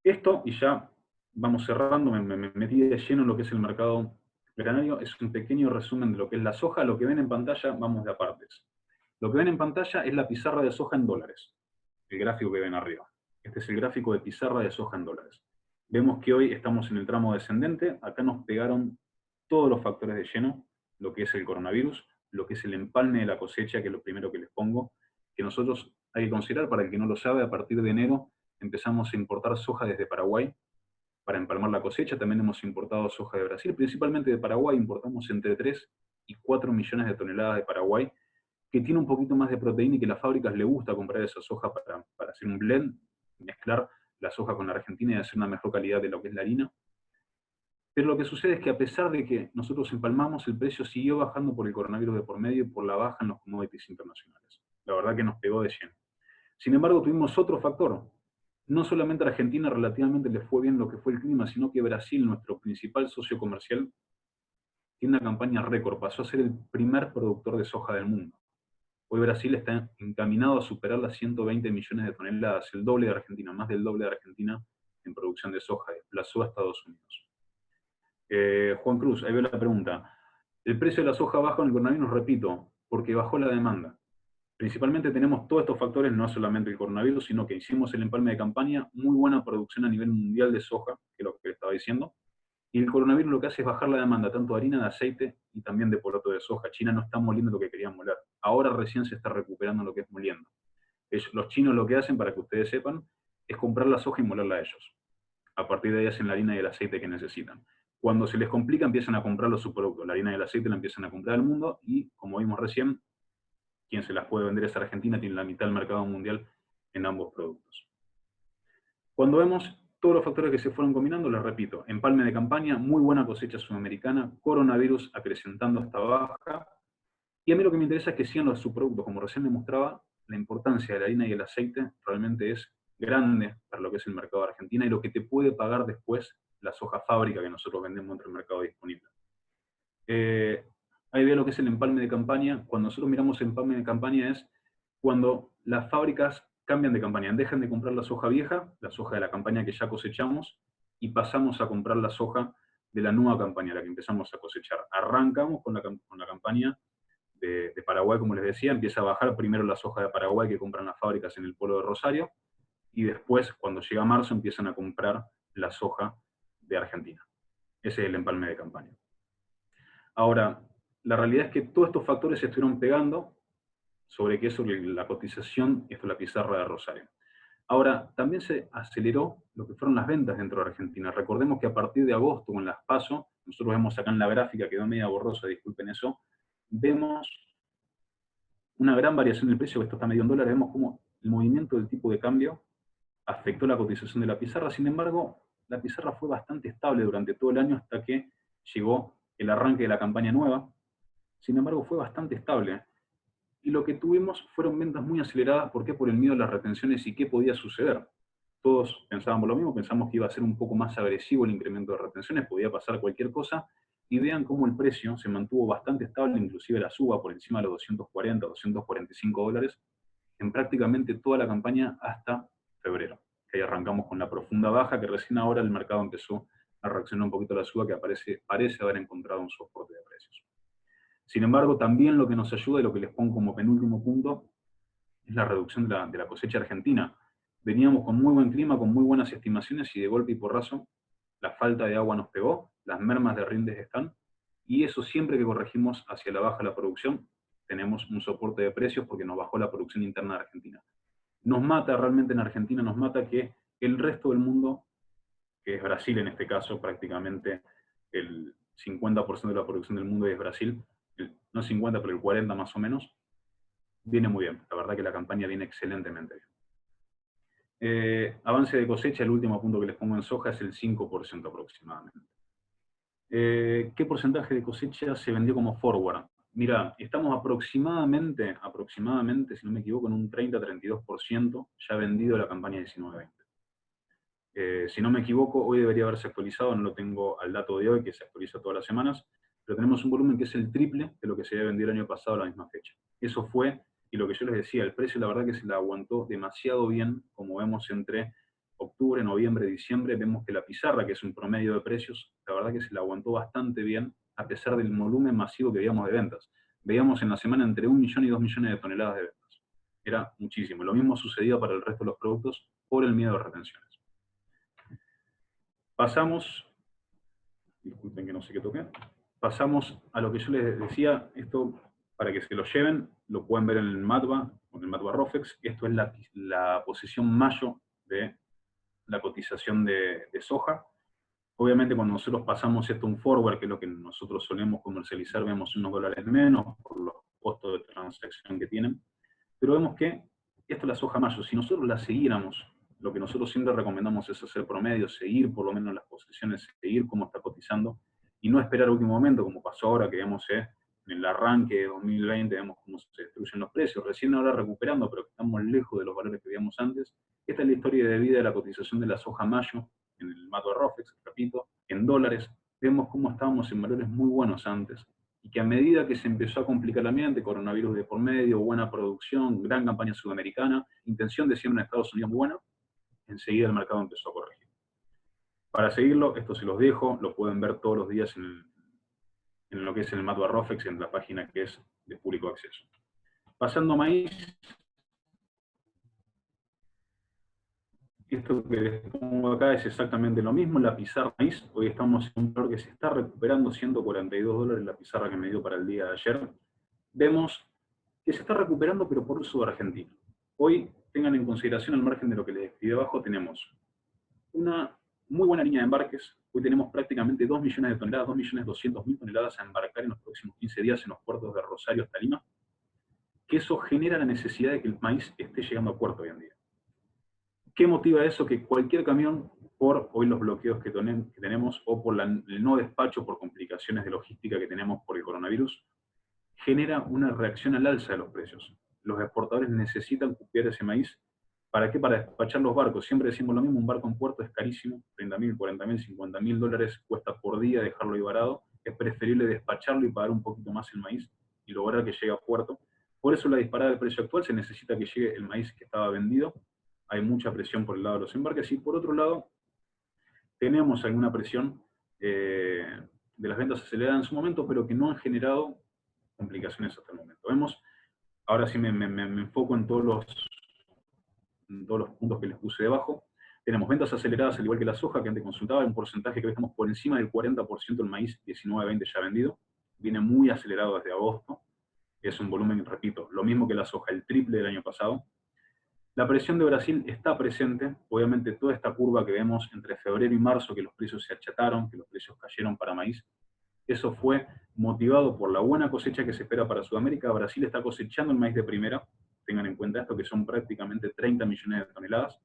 Esto, y ya vamos cerrando, me metí de lleno en lo que es el mercado granario, es un pequeño resumen de lo que es la soja. Lo que ven en pantalla, vamos de a partes. Lo que ven en pantalla es la pizarra de soja en dólares, el gráfico que ven arriba. Este es el gráfico de pizarra de soja en dólares. Vemos que hoy estamos en el tramo descendente, acá nos pegaron todos los factores de lleno, lo que es el coronavirus, lo que es el empalme de la cosecha, que es lo primero que les pongo, que nosotros hay que considerar, para el que no lo sabe, a partir de enero empezamos a importar soja desde Paraguay para empalmar la cosecha. También hemos importado soja de Brasil, principalmente de Paraguay. Importamos entre 3 y 4 millones de toneladas de Paraguay, que tiene un poquito más de proteína y que a las fábricas les gusta comprar esa soja para hacer un blend, mezclar la soja con la Argentina y hacer una mejor calidad de lo que es la harina. Pero lo que sucede es que a pesar de que nosotros empalmamos, el precio siguió bajando por el coronavirus de por medio y por la baja en los commodities internacionales. La verdad que nos pegó de lleno. Sin embargo, tuvimos otro factor. No solamente a Argentina relativamente le fue bien lo que fue el clima, sino que Brasil, nuestro principal socio comercial, tiene una campaña récord, pasó a ser el primer productor de soja del mundo. Hoy Brasil está encaminado a superar las 120 millones de toneladas, el doble de Argentina, más del doble de Argentina en producción de soja, desplazó a Estados Unidos. Juan Cruz, ahí veo la pregunta. El precio de la soja baja en el coronavirus, repito, porque bajó la demanda. Principalmente tenemos todos estos factores, no solamente el coronavirus, sino que hicimos el empalme de campaña, muy buena producción a nivel mundial de soja, que es lo que estaba diciendo, y el coronavirus lo que hace es bajar la demanda, tanto de harina, de aceite y también de poroto de soja. China no está moliendo lo que querían moler. Ahora recién se está recuperando lo que es moliendo. Los chinos lo que hacen, para que ustedes sepan, es comprar la soja y molerla a ellos. A partir de ahí hacen la harina y el aceite que necesitan. Cuando se les complica, empiezan a comprar los subproductos. La harina y el aceite la empiezan a comprar al mundo y, como vimos recién, quien se las puede vender es Argentina, tiene la mitad del mercado mundial en ambos productos. Cuando vemos todos los factores que se fueron combinando, les repito, empalme de campaña, muy buena cosecha sudamericana, coronavirus acrecentando esta baja, y a mí lo que me interesa es que sigan los subproductos. Como recién demostraba, la importancia de la harina y el aceite realmente es grande para lo que es el mercado de Argentina y lo que te puede pagar después la soja fábrica que nosotros vendemos entre el mercado disponible. Ahí ve lo que es el empalme de campaña. Cuando nosotros miramos empalme de campaña es cuando las fábricas cambian de campaña, dejan de comprar la soja vieja, la soja de la campaña que ya cosechamos, y pasamos a comprar la soja de la nueva campaña, la que empezamos a cosechar. Arrancamos con la campaña de Paraguay, como les decía, empieza a bajar primero la soja de Paraguay que compran las fábricas en el polo de Rosario, y después, cuando llega marzo, empiezan a comprar la soja de Argentina. Ese es el empalme de campaña. Ahora, la realidad es que todos estos factores se estuvieron pegando sobre qué, sobre la cotización, esto es la pizarra de Rosario. Ahora, también se aceleró lo que fueron las ventas dentro de Argentina. Recordemos que a partir de agosto, con las PASO, nosotros vemos acá en la gráfica, quedó media borrosa, disculpen eso, vemos una gran variación del precio, esto está medio en dólares, vemos cómo el movimiento del tipo de cambio afectó la cotización de la pizarra. Sin embargo, la pizarra fue bastante estable durante todo el año hasta que llegó el arranque de la campaña nueva. Sin embargo, fue bastante estable. Y lo que tuvimos fueron ventas muy aceleradas. ¿Por qué? Por el miedo a las retenciones y qué podía suceder. Todos pensábamos lo mismo, pensamos que iba a ser un poco más agresivo el incremento de retenciones, podía pasar cualquier cosa, y vean cómo el precio se mantuvo bastante estable, inclusive la suba por encima de los 240, 245 dólares, en prácticamente toda la campaña hasta febrero, que ahí arrancamos con la profunda baja, que recién ahora el mercado empezó a reaccionar un poquito a la suba, que parece haber encontrado un soporte de precios. Sin embargo, también lo que nos ayuda, y lo que les pongo como penúltimo punto, es la reducción de la cosecha argentina. Veníamos con muy buen clima, con muy buenas estimaciones, y de golpe y porrazo, la falta de agua nos pegó, las mermas de rindes están, y eso siempre que corregimos hacia la baja la producción, tenemos un soporte de precios porque nos bajó la producción interna de Argentina. Nos mata realmente en Argentina, nos mata que el resto del mundo, que es Brasil en este caso, prácticamente el 50% de la producción del mundo es Brasil, no 50, pero el 40 más o menos, viene muy bien. La verdad que la campaña viene excelentemente bien. Avance de cosecha, el último punto que les pongo en soja, es el 5% aproximadamente. ¿Qué porcentaje de cosecha se vendió como forward? Mira, estamos aproximadamente, si no me equivoco, en un 30-32% ya vendido la campaña 19-20. Si no me equivoco, hoy debería haberse actualizado, no lo tengo al dato de hoy, que se actualiza todas las semanas, pero tenemos un volumen que es el triple de lo que se había vendido el año pasado a la misma fecha. Eso fue, y lo que yo les decía, el precio la verdad que se la aguantó demasiado bien, como vemos entre octubre, noviembre, diciembre, vemos que la pizarra, que es un promedio de precios, la verdad que se la aguantó bastante bien, a pesar del volumen masivo que veíamos de ventas. Veíamos en la semana entre 1 millón y 2 millones de toneladas de ventas. Era muchísimo. Lo mismo sucedía para el resto de los productos por el miedo a retenciones. Pasamos, disculpen que no sé qué toqué, pasamos a lo que yo les decía, esto para que se lo lleven, lo pueden ver en el MATBA, con el MATBA ROFEX, esto es la posición mayo de la cotización de soja. Obviamente cuando nosotros pasamos esto a un forward, que es lo que nosotros solemos comercializar, vemos unos dólares menos por los costos de transacción que tienen, pero vemos que esto es la soja mayo. Si nosotros la siguiéramos, lo que nosotros siempre recomendamos es hacer promedio, seguir por lo menos las posiciones, seguir cómo está cotizando, y no esperar último momento, como pasó ahora, que vemos en el arranque de 2020, vemos cómo se destruyen los precios, recién ahora recuperando, pero que estamos lejos de los valores que veíamos antes. Esta es la historia de vida de la cotización de la soja mayo, en el MATBA ROFEX, repito, en dólares. Vemos cómo estábamos en valores muy buenos antes, y que a medida que se empezó a complicar el ambiente, coronavirus de por medio, buena producción, gran campaña sudamericana, intención de siembra en Estados Unidos muy buena, enseguida el mercado empezó a corregir. Para seguirlo, esto se los dejo, lo pueden ver todos los días en lo que es el MATBA ROFEX, en la página que es de público acceso. Pasando a maíz, esto que les pongo acá es exactamente lo mismo, la pizarra maíz. Hoy estamos en un valor que se está recuperando, 142 dólares la pizarra que me dio para el día de ayer. Vemos que se está recuperando, pero por uso de Argentina. Hoy, tengan en consideración, al margen de lo que les escribí abajo, tenemos una muy buena línea de embarques. Hoy tenemos prácticamente 2 millones de toneladas, 2.200.000 toneladas a embarcar en los próximos 15 días en los puertos de Rosario hasta Lima, que eso genera la necesidad de que el maíz esté llegando a puerto hoy en día. ¿Qué motiva eso? Que cualquier camión, por hoy los bloqueos que tenemos, o por el no despacho por complicaciones de logística que tenemos por el coronavirus, genera una reacción al alza de los precios. Los exportadores necesitan copiar ese maíz, ¿Para qué? Para despachar los barcos. Siempre decimos lo mismo, un barco en puerto es carísimo, 30.000, 40.000, 50.000 dólares cuesta por día dejarlo ahí varado. Es preferible despacharlo y pagar un poquito más el maíz y lograr que llegue a puerto. Por eso la disparada del precio actual, se necesita que llegue el maíz que estaba vendido. Hay mucha presión por el lado de los embarques, y por otro lado, tenemos alguna presión de las ventas aceleradas en su momento, pero que no han generado complicaciones hasta el momento. Vemos, ahora sí me enfoco en todos los puntos que les puse debajo. Tenemos ventas aceleradas, al igual que la soja, que antes consultaba, un porcentaje que estamos por encima del 40% del maíz 19-20 ya vendido. Viene muy acelerado desde agosto. Es un volumen, repito, lo mismo que la soja, el triple del año pasado. La presión de Brasil está presente. Obviamente toda esta curva que vemos entre febrero y marzo, que los precios se achataron, que los precios cayeron para maíz, eso fue motivado por la buena cosecha que se espera para Sudamérica. Brasil está cosechando el maíz de primera, tengan en cuenta esto, que son prácticamente 30 millones de toneladas,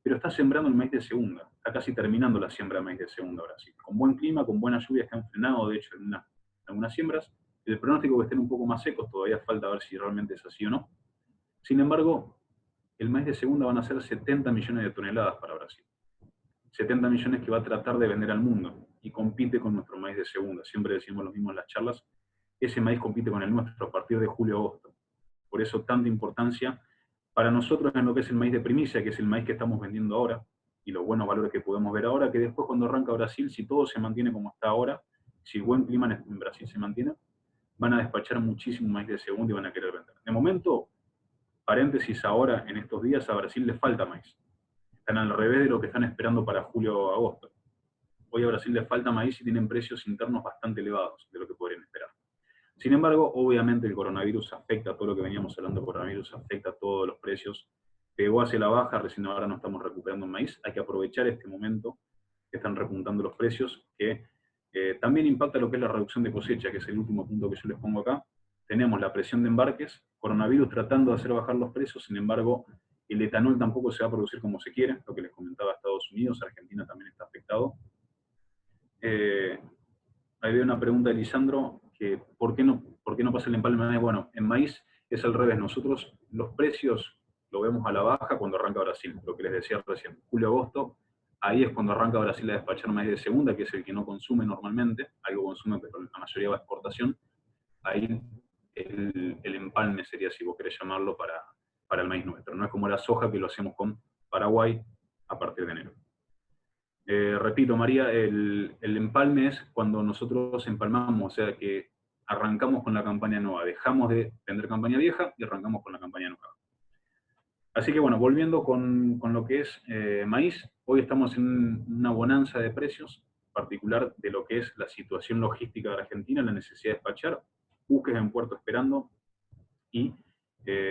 pero está sembrando el maíz de segunda, está casi terminando la siembra de maíz de segunda Brasil. Con buen clima, con buenas lluvias que han frenado, de hecho, algunas siembras. El pronóstico es que estén un poco más secos, todavía falta ver si realmente es así o no. Sin embargo, el maíz de segunda van a ser 70 millones de toneladas para Brasil. 70 millones que va a tratar de vender al mundo, y compite con nuestro maíz de segunda. Siempre decimos lo mismo en las charlas, ese maíz compite con el nuestro a partir de julio-agosto. Por eso tanta importancia para nosotros en lo que es el maíz de primicia, que es el maíz que estamos vendiendo ahora, y los buenos valores que podemos ver ahora, que después cuando arranca Brasil, si todo se mantiene como está ahora, si el buen clima en Brasil se mantiene, van a despachar muchísimo maíz de segunda y van a querer vender. De momento, paréntesis, ahora en estos días a Brasil le falta maíz. Están al revés de lo que están esperando para julio o agosto. Hoy a Brasil le falta maíz y tienen precios internos bastante elevados de lo que podrían esperar. Sin embargo, obviamente el coronavirus afecta a todo lo que veníamos hablando, el coronavirus afecta a todos los precios, pegó hacia la baja, recién ahora no estamos recuperando maíz, hay que aprovechar este momento que están repuntando los precios, que también impacta lo que es la reducción de cosecha, que es el último punto que yo les pongo acá. Tenemos la presión de embarques, coronavirus tratando de hacer bajar los precios, sin embargo, el etanol tampoco se va a producir como se quiere, lo que les comentaba Estados Unidos, Argentina también está afectado. Ahí veo una pregunta de Lisandro, que ¿por qué no pasa el empalme de maíz? Bueno, en maíz es al revés, nosotros los precios lo vemos a la baja cuando arranca Brasil, lo que les decía recién, julio-agosto, ahí es cuando arranca Brasil a despachar maíz de segunda, que es el que no consume normalmente, algo consume, pero la mayoría va a exportación. Ahí el empalme sería, si vos querés llamarlo, para el maíz nuestro. No es como la soja, que lo hacemos con Paraguay a partir de enero. Repito, María, el empalme es cuando nosotros empalmamos, o sea que arrancamos con la campaña nueva, dejamos de vender campaña vieja y arrancamos con la campaña nueva. Así que bueno, volviendo con lo que es maíz, hoy estamos en una bonanza de precios, particular de lo que es la situación logística de Argentina, la necesidad de despachar, buques en puerto esperando, y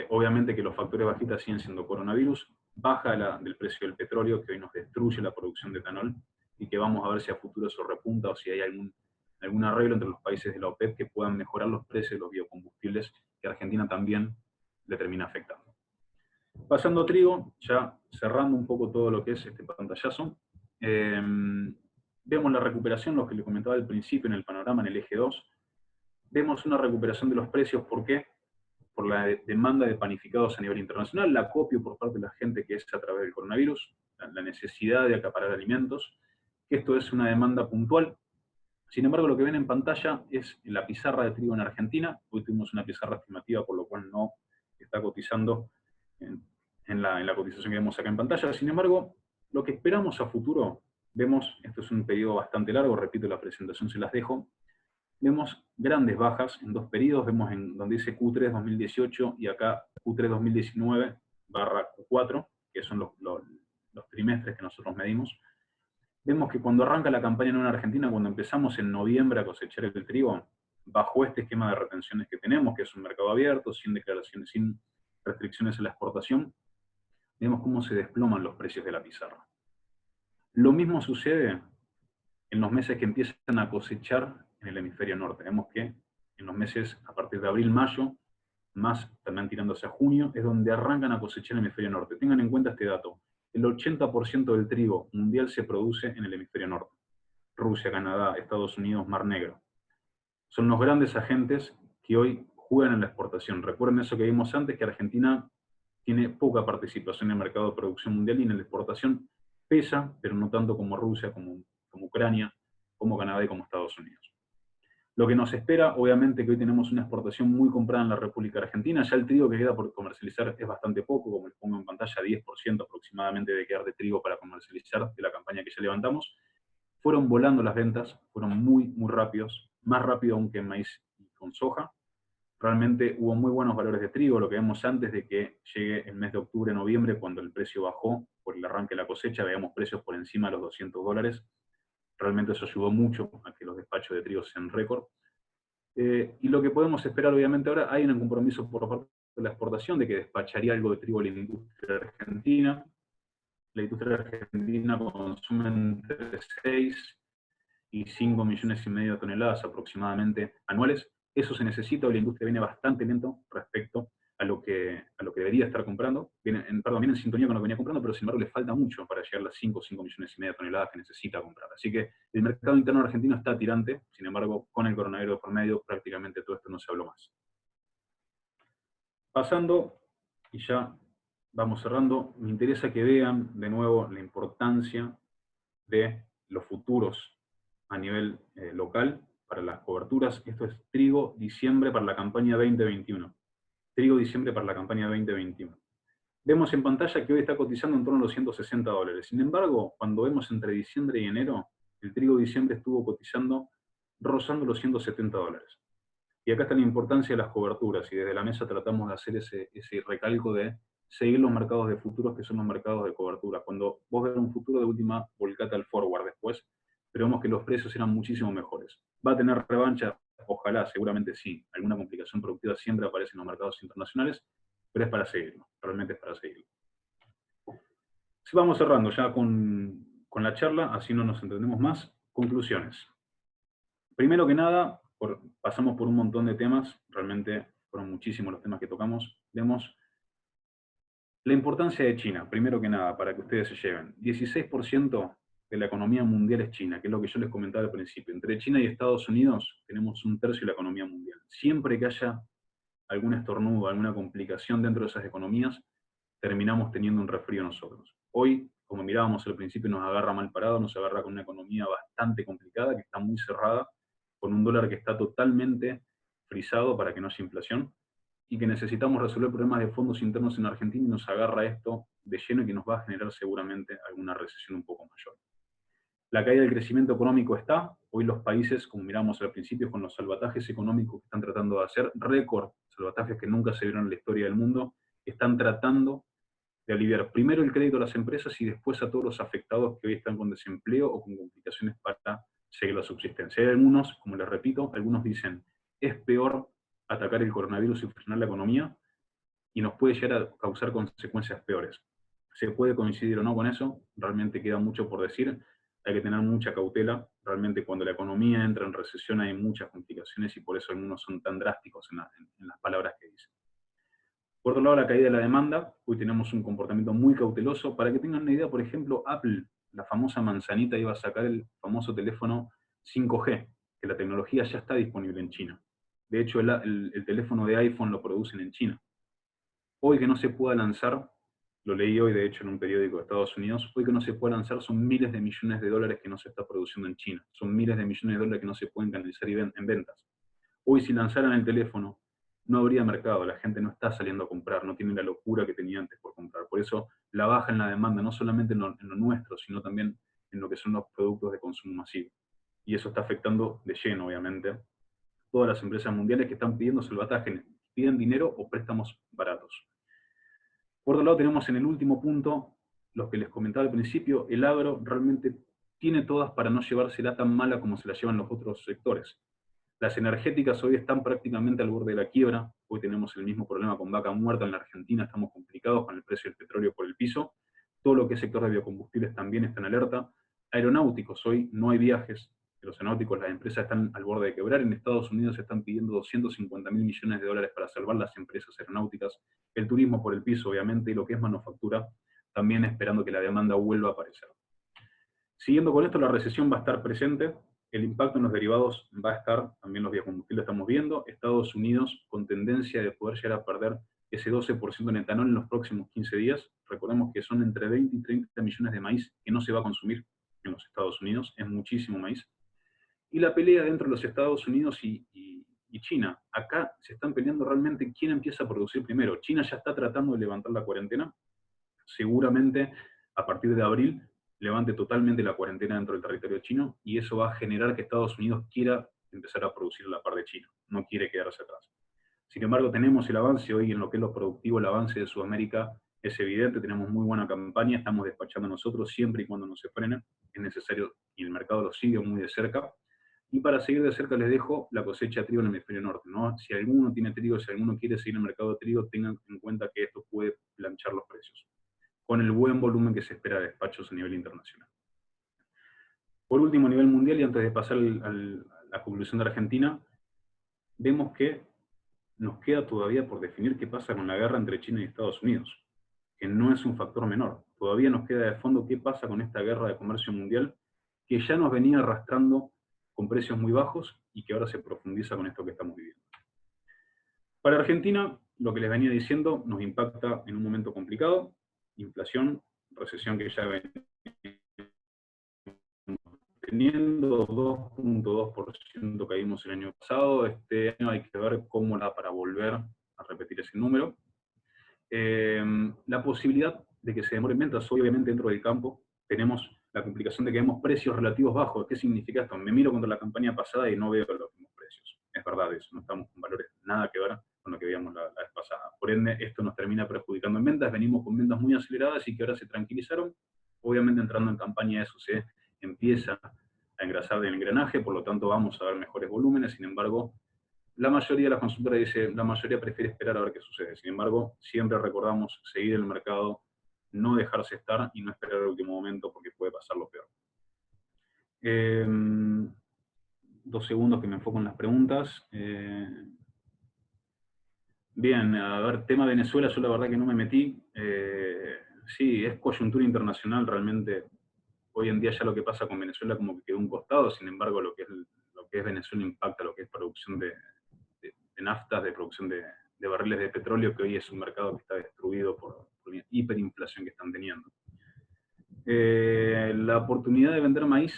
obviamente que los factores bajistas siguen siendo coronavirus, baja del precio del petróleo, que hoy nos destruye la producción de etanol, y que vamos a ver si a futuro eso repunta o si hay algún arreglo entre los países de la OPEP que puedan mejorar los precios de los biocombustibles, que a Argentina también le termina afectando. Pasando a trigo, ya cerrando un poco todo lo que es este pantallazo, vemos la recuperación, lo que le comentaba al principio en el panorama, en el eje 2, vemos una recuperación de los precios. ¿Por qué? Por la demanda de panificados a nivel internacional, la acopio por parte de la gente que es a través del coronavirus, la necesidad de acaparar alimentos, que esto es una demanda puntual. Sin embargo, lo que ven en pantalla es la pizarra de trigo en Argentina. Hoy tuvimos una pizarra estimativa, por lo cual no está cotizando en la cotización que vemos acá en pantalla. Sin embargo, lo que esperamos a futuro, vemos, esto es un periodo bastante largo, repito, la presentación se las dejo, vemos grandes bajas en dos periodos, vemos en donde dice Q3 2018 y acá Q3 2019 barra Q4, que son los trimestres que nosotros medimos. Vemos que cuando arranca la campaña en Argentina, cuando empezamos en noviembre a cosechar el trigo, bajo este esquema de retenciones que tenemos, que es un mercado abierto, sin declaraciones, sin restricciones en la exportación, vemos cómo se desploman los precios de la pizarra. Lo mismo sucede en los meses que empiezan a cosechar en el hemisferio norte. Vemos que en los meses a partir de abril, mayo, más también tirándose a junio, es donde arrancan a cosechar en el hemisferio norte. Tengan en cuenta este dato. El 80% del trigo mundial se produce en el hemisferio norte. Rusia, Canadá, Estados Unidos, Mar Negro. Son los grandes agentes que hoy juegan en la exportación. Recuerden eso que vimos antes, que Argentina tiene poca participación en el mercado de producción mundial y en la exportación pesa, pero no tanto como Rusia, como Ucrania, como Canadá y como Estados Unidos. Lo que nos espera, obviamente, que hoy tenemos una exportación muy comprada en la República Argentina. Ya el trigo que queda por comercializar es bastante poco, como les pongo en pantalla, 10% aproximadamente de quedar de trigo para comercializar de la campaña que ya levantamos. Fueron volando las ventas, fueron muy, muy rápidos, más rápido aún que en maíz y con soja. Realmente hubo muy buenos valores de trigo, lo que vemos antes de que llegue el mes de octubre, noviembre, cuando el precio bajó por el arranque de la cosecha, veíamos precios por encima de los $200. Realmente eso ayudó mucho a que los despachos de trigo sean récord. Y lo que podemos esperar, obviamente, ahora hay un compromiso por parte de la exportación de que despacharía algo de trigo a la industria argentina. La industria argentina consume entre 6 y 5,5 millones de toneladas aproximadamente anuales. Eso se necesita, hoy la industria viene bastante lento respecto a lo que debería estar comprando. Viene en sintonía con lo que venía comprando, pero sin embargo le falta mucho para llegar a las 5,5 millones de toneladas que necesita comprar. Así que el mercado interno argentino está tirante, sin embargo, con el coronavirus por medio, prácticamente todo esto no se habló más. Pasando, y ya vamos cerrando, me interesa que vean de nuevo la importancia de los futuros a nivel local para las coberturas. Esto es trigo diciembre para la campaña 2021. Trigo diciembre para la campaña 2021. Vemos en pantalla que hoy está cotizando en torno a los $160. Sin embargo, cuando vemos entre diciembre y enero, el trigo diciembre estuvo cotizando rozando los $170. Y acá está la importancia de las coberturas, y desde la mesa tratamos de hacer ese recalco de seguir los mercados de futuros, que son los mercados de cobertura. Cuando vos ves un futuro, de última, volcate al forward después, pero vemos que los precios eran muchísimo mejores. ¿Va a tener revancha? Ojalá, seguramente sí. Alguna complicación productiva siempre aparece en los mercados internacionales, pero es para seguirlo, realmente es para seguirlo. Vamos cerrando ya con la charla, así no nos entendemos más. Conclusiones. Primero que nada, pasamos por un montón de temas, realmente fueron muchísimos los temas que tocamos. Vemos la importancia de China, primero que nada, para que ustedes se lleven. 16% de la economía mundial es China, que es lo que yo les comentaba al principio. Entre China y Estados Unidos tenemos 1/3 de la economía mundial. Siempre que haya algún estornudo, alguna complicación dentro de esas economías, terminamos teniendo un resfrío nosotros. Hoy, como mirábamos al principio, nos agarra mal parado, nos agarra con una economía bastante complicada, que está muy cerrada, con un dólar que está totalmente frisado para que no haya inflación, y que necesitamos resolver problemas de fondos internos en Argentina, y nos agarra esto de lleno y que nos va a generar seguramente alguna recesión un poco mayor. La caída del crecimiento económico está, hoy los países, como miramos al principio, con los salvatajes económicos que están tratando de hacer, récord, salvatajes que nunca se vieron en la historia del mundo, están tratando de aliviar primero el crédito a las empresas y después a todos los afectados que hoy están con desempleo o con complicaciones para seguir la subsistencia. Hay algunos, como les repito, algunos dicen, es peor atacar el coronavirus y frenar la economía, y nos puede llegar a causar consecuencias peores. ¿Se puede coincidir o no con eso? Realmente queda mucho por decir. Hay que tener mucha cautela. Realmente cuando la economía entra en recesión hay muchas complicaciones, y por eso algunos son tan drásticos en las palabras que dicen. Por otro lado, la caída de la demanda. Hoy tenemos un comportamiento muy cauteloso. Para que tengan una idea, por ejemplo, Apple, la famosa manzanita, iba a sacar el famoso teléfono 5G, que la tecnología ya está disponible en China. De hecho, el teléfono de iPhone lo producen en China. Hoy que no se pueda lanzar, lo leí hoy de hecho en un periódico de Estados Unidos, hoy que no se pueda lanzar son miles de millones de dólares que no se está produciendo en China. Son miles de millones de dólares que no se pueden canalizar en ventas. Hoy si lanzaran el teléfono, no habría mercado, la gente no está saliendo a comprar, no tiene la locura que tenía antes por comprar. Por eso la baja en la demanda, no solamente en lo nuestro, sino también en lo que son los productos de consumo masivo. Y eso está afectando de lleno, obviamente, todas las empresas mundiales que están pidiendo salvataje, piden dinero o préstamos baratos. Por otro lado, tenemos en el último punto, lo que les comentaba al principio, el agro realmente tiene todas para no llevársela tan mala como se la llevan los otros sectores. Las energéticas hoy están prácticamente al borde de la quiebra. Hoy tenemos el mismo problema con vaca muerta en la Argentina, estamos complicados con el precio del petróleo por el piso. Todo lo que es sector de biocombustibles también está en alerta. Aeronáuticos, hoy no hay viajes. Los aeronáuticos, las empresas están al borde de quebrar. En Estados Unidos se están pidiendo 250.000 millones de dólares para salvar las empresas aeronáuticas. El turismo por el piso, obviamente, y lo que es manufactura, también esperando que la demanda vuelva a aparecer. Siguiendo con esto, la recesión va a estar presente. El impacto en los derivados va a estar, también los biocombustibles estamos viendo. Estados Unidos con tendencia de poder llegar a perder ese 12% en etanol en los próximos 15 días. Recordemos que son entre 20 y 30 millones de maíz que no se va a consumir en los Estados Unidos, es muchísimo maíz. Y la pelea dentro de los Estados Unidos y China. Acá se están peleando realmente quién empieza a producir primero. China ya está tratando de levantar la cuarentena. Seguramente a partir de abril levante totalmente la cuarentena dentro del territorio chino y eso va a generar que Estados Unidos quiera empezar a producir a la par de China. No quiere quedarse atrás. Sin embargo, tenemos el avance hoy en lo que es lo productivo, el avance de Sudamérica es evidente, tenemos muy buena campaña, estamos despachando nosotros siempre y cuando no se frenen, es necesario, y el mercado lo sigue muy de cerca. Y para seguir de cerca les dejo la cosecha de trigo en el hemisferio norte, ¿no? Si alguno tiene trigo, si alguno quiere seguir el mercado de trigo, tengan en cuenta que esto puede planchar los precios, con el buen volumen que se espera de despachos a nivel internacional. Por último, a nivel mundial, y antes de pasar a la conclusión de Argentina, vemos que nos queda todavía por definir qué pasa con la guerra entre China y Estados Unidos, que no es un factor menor. Todavía nos queda de fondo qué pasa con esta guerra de comercio mundial, que ya nos venía arrastrando con precios muy bajos y que ahora se profundiza con esto que estamos viviendo. Para Argentina, lo que les venía diciendo, nos impacta en un momento complicado, inflación, recesión que ya venimos teniendo, 2.2% caímos el año pasado, este año hay que ver cómo da para volver a repetir ese número. La posibilidad de que se demore ventas, obviamente dentro del campo, tenemos la complicación de que vemos precios relativos bajos. ¿Qué significa esto? Me miro contra la campaña pasada y no veo los mismos precios. Es verdad eso, no estamos con valores nada que ver con lo que veíamos la vez pasada. Por ende, esto nos termina perjudicando en ventas, venimos con ventas muy aceleradas y que ahora se tranquilizaron. Obviamente entrando en campaña eso se empieza a engrasar del engranaje, por lo tanto vamos a ver mejores volúmenes, sin embargo, la mayoría de las consultoras dice, la mayoría prefiere esperar a ver qué sucede. Sin embargo, siempre recordamos seguir el mercado, no dejarse estar y no esperar el último momento porque puede pasar lo peor. 2 segundos que me enfoco en las preguntas. Bien, a ver, tema Venezuela, yo la verdad que no me metí. Sí, es coyuntura internacional realmente. Hoy en día ya lo que pasa con Venezuela como que quedó un costado, sin embargo lo que es Venezuela impacta lo que es producción de naftas, de producción de barriles de petróleo, que hoy es un mercado que está destruido por la hiperinflación que están teniendo. La oportunidad de vender maíz,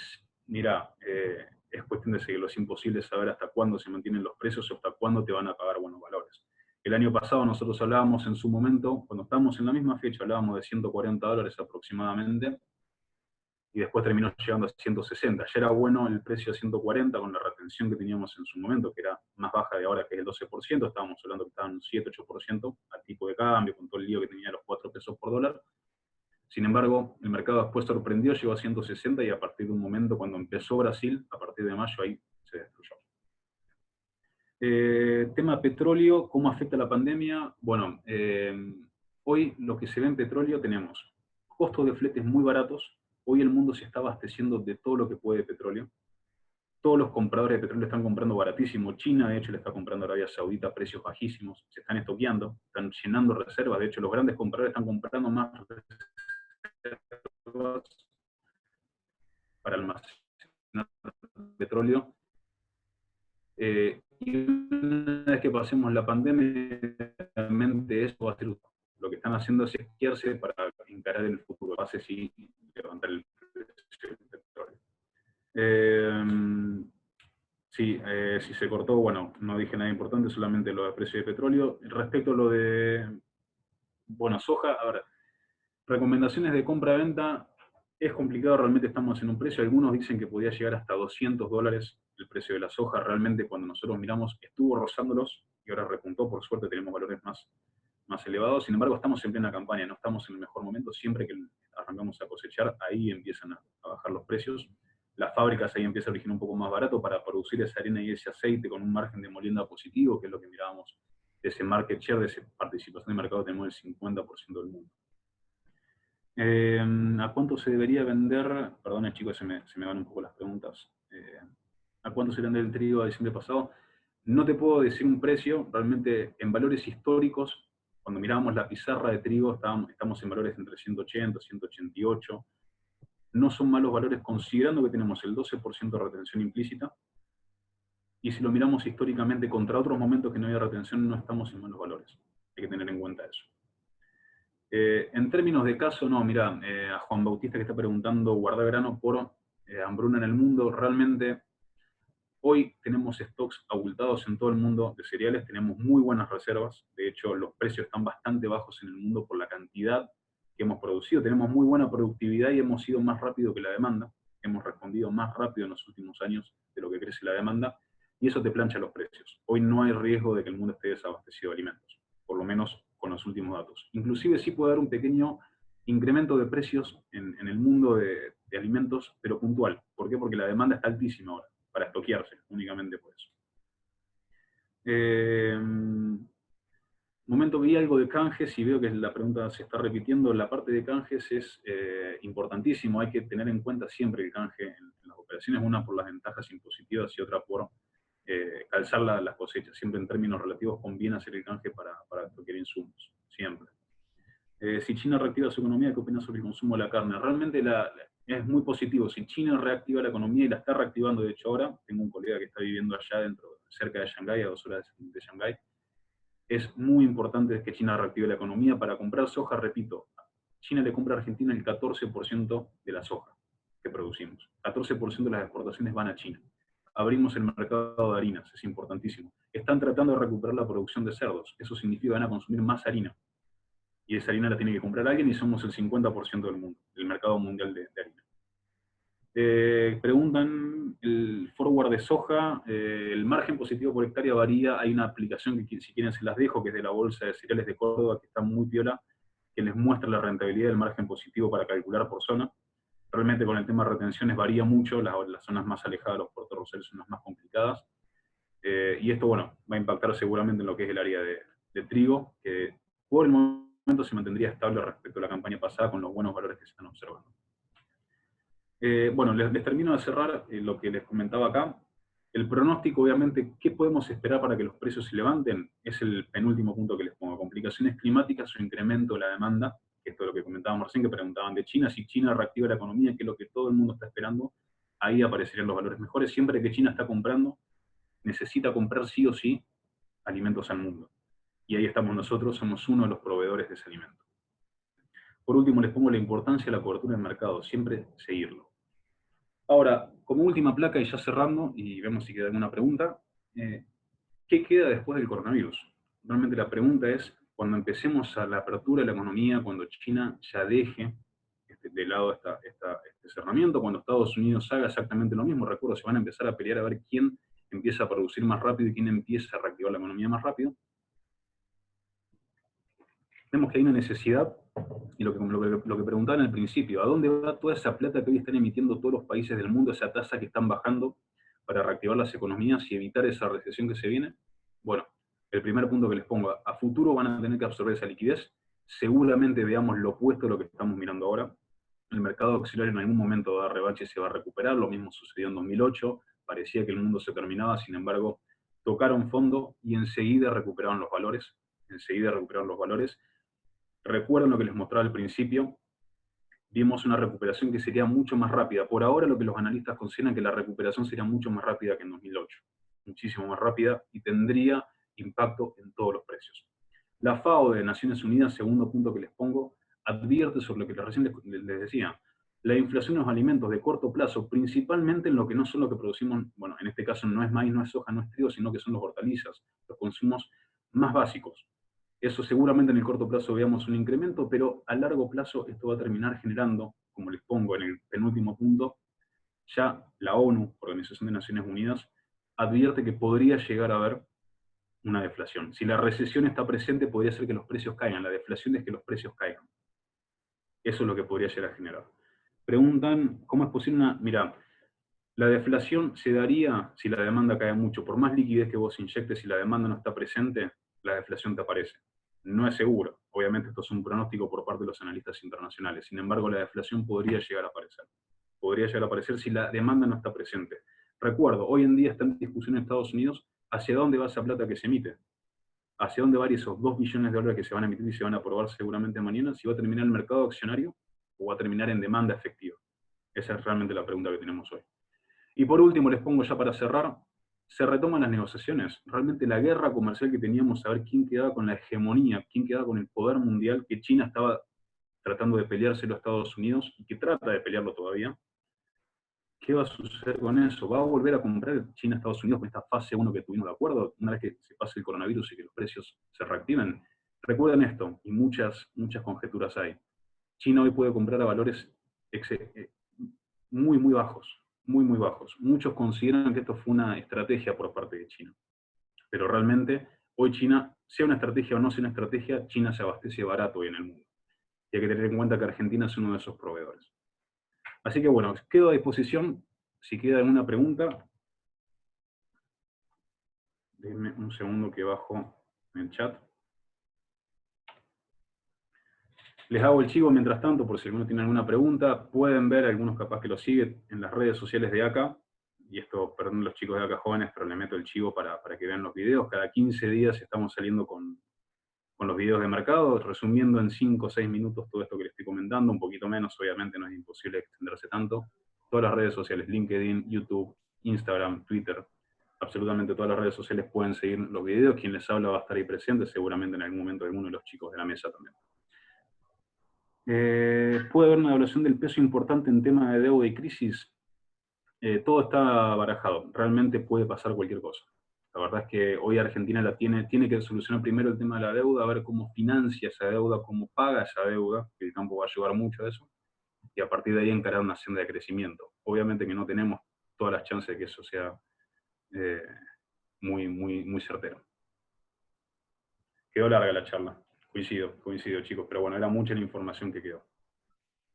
mira, es cuestión de seguirlo, es imposible saber hasta cuándo se mantienen los precios o hasta cuándo te van a pagar buenos valores. El año pasado nosotros hablábamos en su momento, cuando estábamos en la misma fecha, hablábamos de $140 aproximadamente, y después terminó llegando a 160. Ya era bueno el precio a 140 con la retención que teníamos en su momento, que era más baja de ahora, que es el 12%, estábamos hablando que estaban un 7-8% a tipo de cambio, con todo el lío que tenía los 4 pesos por dólar. Sin embargo, el mercado después sorprendió, llegó a 160 y a partir de un momento, cuando empezó Brasil, a partir de mayo, ahí se destruyó. Tema petróleo, ¿cómo afecta la pandemia? Bueno, hoy lo que se ve en petróleo tenemos costos de fletes muy baratos. Hoy el mundo se está abasteciendo de todo lo que puede de petróleo. Todos los compradores de petróleo están comprando baratísimo. China, de hecho, le está comprando a Arabia Saudita a precios bajísimos. Se están estoqueando, están llenando reservas. De hecho, los grandes compradores están comprando más reservas para almacenar petróleo. Y una vez que pasemos la pandemia, realmente eso va a ser lo que están haciendo es esquiarse para encarar el futuro, pase y levantar el precio del petróleo. Sí, si se cortó, bueno, no dije nada importante, solamente lo del precio de petróleo. Respecto a lo de, bueno, soja, a ver, recomendaciones de compra-venta, es complicado, realmente estamos en un precio, algunos dicen que podía llegar hasta $200 el precio de la soja, realmente cuando nosotros miramos estuvo rozándolos y ahora repuntó, por suerte tenemos valores más elevados, sin embargo estamos en plena campaña, no estamos en el mejor momento, siempre que arrancamos a cosechar, ahí empiezan a bajar los precios, las fábricas ahí empiezan a originar un poco más barato para producir esa harina y ese aceite con un margen de molienda positivo, que es lo que mirábamos de ese market share, de esa participación de mercado, tenemos el 50% del mundo. ¿A cuánto se debería vender? Perdón, chicos, se me van un poco las preguntas. ¿A cuánto se vende el trigo a diciembre pasado? No te puedo decir un precio, realmente en valores históricos, cuando mirábamos la pizarra de trigo, estamos en valores entre 180 y 188. No son malos valores considerando que tenemos el 12% de retención implícita. Y si lo miramos históricamente contra otros momentos que no había retención, no estamos en malos valores. Hay que tener en cuenta En términos de caso, no, mira, a Juan Bautista que está preguntando, guardar grano por hambruna en el mundo, realmente hoy tenemos stocks abultados en todo el mundo de cereales, tenemos muy buenas reservas, de hecho los precios están bastante bajos en el mundo por la cantidad que hemos producido, tenemos muy buena productividad y hemos ido más rápido que la demanda, hemos respondido más rápido en los últimos años de lo que crece la demanda, y eso te plancha los precios. Hoy no hay riesgo de que el mundo esté desabastecido de alimentos, por lo menos con los últimos datos. Inclusive sí puede haber un pequeño incremento de precios en el mundo de alimentos, pero puntual. ¿Por qué? Porque la demanda está altísima ahora, para estoquearse, únicamente por eso. Momento vi algo de canjes y veo que la pregunta se está repitiendo. La parte de canjes es importantísimo, hay que tener en cuenta siempre el canje en las operaciones, una por las ventajas impositivas y otra por calzar las cosechas. Siempre en términos relativos conviene hacer el canje para adquirir insumos, siempre. Si China reactiva su economía, ¿qué opinas sobre el consumo de la carne? Realmente es muy positivo. Si China reactiva la economía, y la está reactivando de hecho ahora, tengo un colega que está viviendo allá cerca de Shanghái, a 2 horas de Shanghái, es muy importante que China reactive la economía. Para comprar soja, repito, China le compra a Argentina el 14% de la soja que producimos. 14% de las exportaciones van a China. Abrimos el mercado de harinas, es importantísimo. Están tratando de recuperar la producción de cerdos, eso significa que van a consumir más harina. Y esa harina la tiene que comprar alguien y somos el 50% del mundo, del mercado mundial de harina. Preguntan, el forward de soja, el margen positivo por hectárea varía, hay una aplicación que si quieren se las dejo, que es de la Bolsa de Cereales de Córdoba, que está muy piola, que les muestra la rentabilidad del margen positivo para calcular por zona. Realmente con el tema de retenciones varía mucho, las zonas más alejadas de los puertos Rosell son las más complicadas, y esto, bueno, va a impactar seguramente en lo que es el área de trigo, que por el momento se mantendría estable respecto a la campaña pasada con los buenos valores que se están observando. Bueno, les termino de cerrar lo que les comentaba acá. El pronóstico, obviamente, ¿qué podemos esperar para que los precios se levanten? Es el penúltimo punto que les pongo. Complicaciones climáticas o incremento de la demanda, que esto es lo que comentábamos recién, que preguntaban de China. Si China reactiva la economía, que es lo que todo el mundo está esperando, ahí aparecerían los valores mejores. Siempre que China está comprando, necesita comprar sí o sí alimentos al mundo. Y ahí estamos nosotros, somos uno de los proveedores de ese alimento. Por último, les pongo la importancia de la cobertura del mercado, siempre seguirlo. Ahora, como última placa y ya cerrando, y vemos si queda alguna pregunta, ¿qué queda después del coronavirus? Realmente la pregunta es, cuando empecemos a la apertura de la economía, cuando China ya deje de lado este cerramiento, cuando Estados Unidos haga exactamente lo mismo, recuerdo, se van a empezar a pelear a ver quién empieza a producir más rápido y quién empieza a reactivar la economía más rápido. Vemos que hay una necesidad, y lo que preguntaban al principio, ¿a dónde va toda esa plata que hoy están emitiendo todos los países del mundo, esa tasa que están bajando para reactivar las economías y evitar esa recesión que se viene? Bueno, el primer punto que les pongo, a futuro van a tener que absorber esa liquidez, seguramente veamos lo opuesto a lo que estamos mirando ahora. El mercado auxiliar en algún momento va a dar rebache y se va a recuperar, lo mismo sucedió en 2008, parecía que el mundo se terminaba, sin embargo, tocaron fondo y enseguida recuperaron los valores, Recuerden lo que les mostraba al principio, vimos una recuperación que sería mucho más rápida. Por ahora lo que los analistas consideran que la recuperación sería mucho más rápida que en 2008, muchísimo más rápida, y tendría impacto en todos los precios. La FAO de Naciones Unidas, segundo punto que les pongo, advierte sobre lo que recién les decía, la inflación de los alimentos de corto plazo, principalmente en lo que no son lo que producimos, bueno, en este caso no es maíz, no es soja, no es trigo, sino que son los hortalizas, los consumos más básicos. Eso seguramente en el corto plazo veamos un incremento, pero a largo plazo esto va a terminar generando, como les pongo en el penúltimo punto, ya la ONU, Organización de Naciones Unidas, advierte que podría llegar a haber una deflación. Si la recesión está presente, podría ser que los precios caigan. La deflación es que los precios caigan. Eso es lo que podría llegar a generar. Preguntan, ¿cómo es posible una...? Mirá, la deflación se daría si la demanda cae mucho. Por más liquidez que vos inyectes, si la demanda no está presente, la deflación te aparece. No es seguro. Obviamente esto es un pronóstico por parte de los analistas internacionales. Sin embargo, la deflación podría llegar a aparecer. Podría llegar a aparecer si la demanda no está presente. Recuerdo, hoy en día está en discusión en Estados Unidos hacia dónde va esa plata que se emite. Hacia dónde van esos 2 billones de dólares que se van a emitir y se van a aprobar seguramente mañana, si va a terminar el mercado accionario o va a terminar en demanda efectiva. Esa es realmente la pregunta que tenemos hoy. Y por último, les pongo ya para cerrar, se retoman las negociaciones. Realmente la guerra comercial que teníamos, a ver quién quedaba con la hegemonía, quién quedaba con el poder mundial, que China estaba tratando de peleárselo a Estados Unidos, y que trata de pelearlo todavía. ¿Qué va a suceder con eso? ¿Va a volver a comprar China a Estados Unidos con esta fase 1 que tuvimos de acuerdo, una vez que se pase el coronavirus y que los precios se reactiven? Recuerden esto, y muchas conjeturas hay. China hoy puede comprar a valores muy bajos, muy bajos. Muchos consideran que esto fue una estrategia por parte de China. Pero realmente, hoy China, sea una estrategia o no sea una estrategia, China se abastece barato hoy en el mundo. Y hay que tener en cuenta que Argentina es uno de esos proveedores. Así que bueno, quedo a disposición. Si queda alguna pregunta, denme un segundo que bajo en el chat. Les hago el chivo mientras tanto, por si alguno tiene alguna pregunta. Pueden ver, algunos capaz que lo siguen, en las redes sociales de ACA. Y esto, perdón los chicos de ACA jóvenes, pero le meto el chivo para que vean los videos. Cada 15 días estamos saliendo con los videos de mercado, resumiendo en 5 o 6 minutos todo esto que les estoy comentando, un poquito menos, obviamente no es imposible extenderse tanto. Todas las redes sociales, LinkedIn, YouTube, Instagram, Twitter, absolutamente todas las redes sociales pueden seguir los videos. Quien les habla va a estar ahí presente, seguramente en algún momento alguno de los chicos de la mesa también. Puede haber una evaluación del peso importante en tema de deuda y crisis. Todo está barajado, realmente puede pasar cualquier cosa. La verdad es que hoy Argentina tiene que solucionar primero el tema de la deuda, a ver cómo financia esa deuda, cómo paga esa deuda, que el campo va a ayudar mucho a eso, y a partir de ahí encarar una senda de crecimiento. Obviamente que no tenemos todas las chances de que eso sea muy certero. Quedó larga la charla, coincido chicos, pero bueno, era mucha la información que quedó.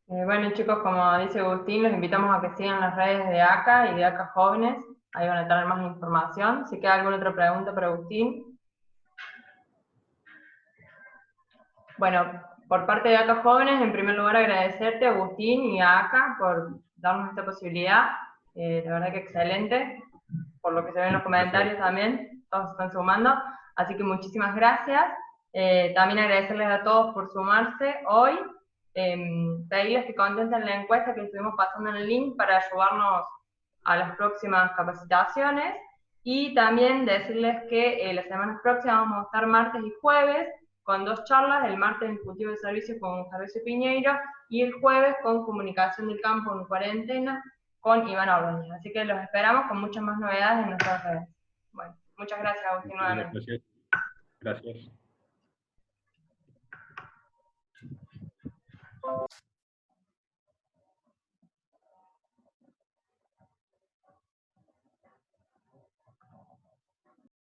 Bueno chicos, como dice Agustín, los invitamos a que sigan las redes de ACA y de ACA Jóvenes, ahí van a tener más información. Si queda alguna otra pregunta para Agustín. Bueno, por parte de ACA Jóvenes, en primer lugar agradecerte Agustín y a ACA por darnos esta posibilidad, de verdad que excelente, por lo que se ve en los comentarios también, todos están sumando, así que muchísimas gracias. También agradecerles a todos por sumarse hoy, pedirles que contesten la encuesta que estuvimos pasando en el link para ayudarnos a las próximas capacitaciones, y también decirles que las semanas próximas vamos a estar martes y jueves con 2 charlas, el martes ejecutivo de servicios con Gervasio Piñeiro y el jueves con comunicación del campo en cuarentena con Iván Ordóñez. Así que los esperamos con muchas más novedades en nuestras redes. Bueno, muchas gracias Agustín nuevamente. Gracias.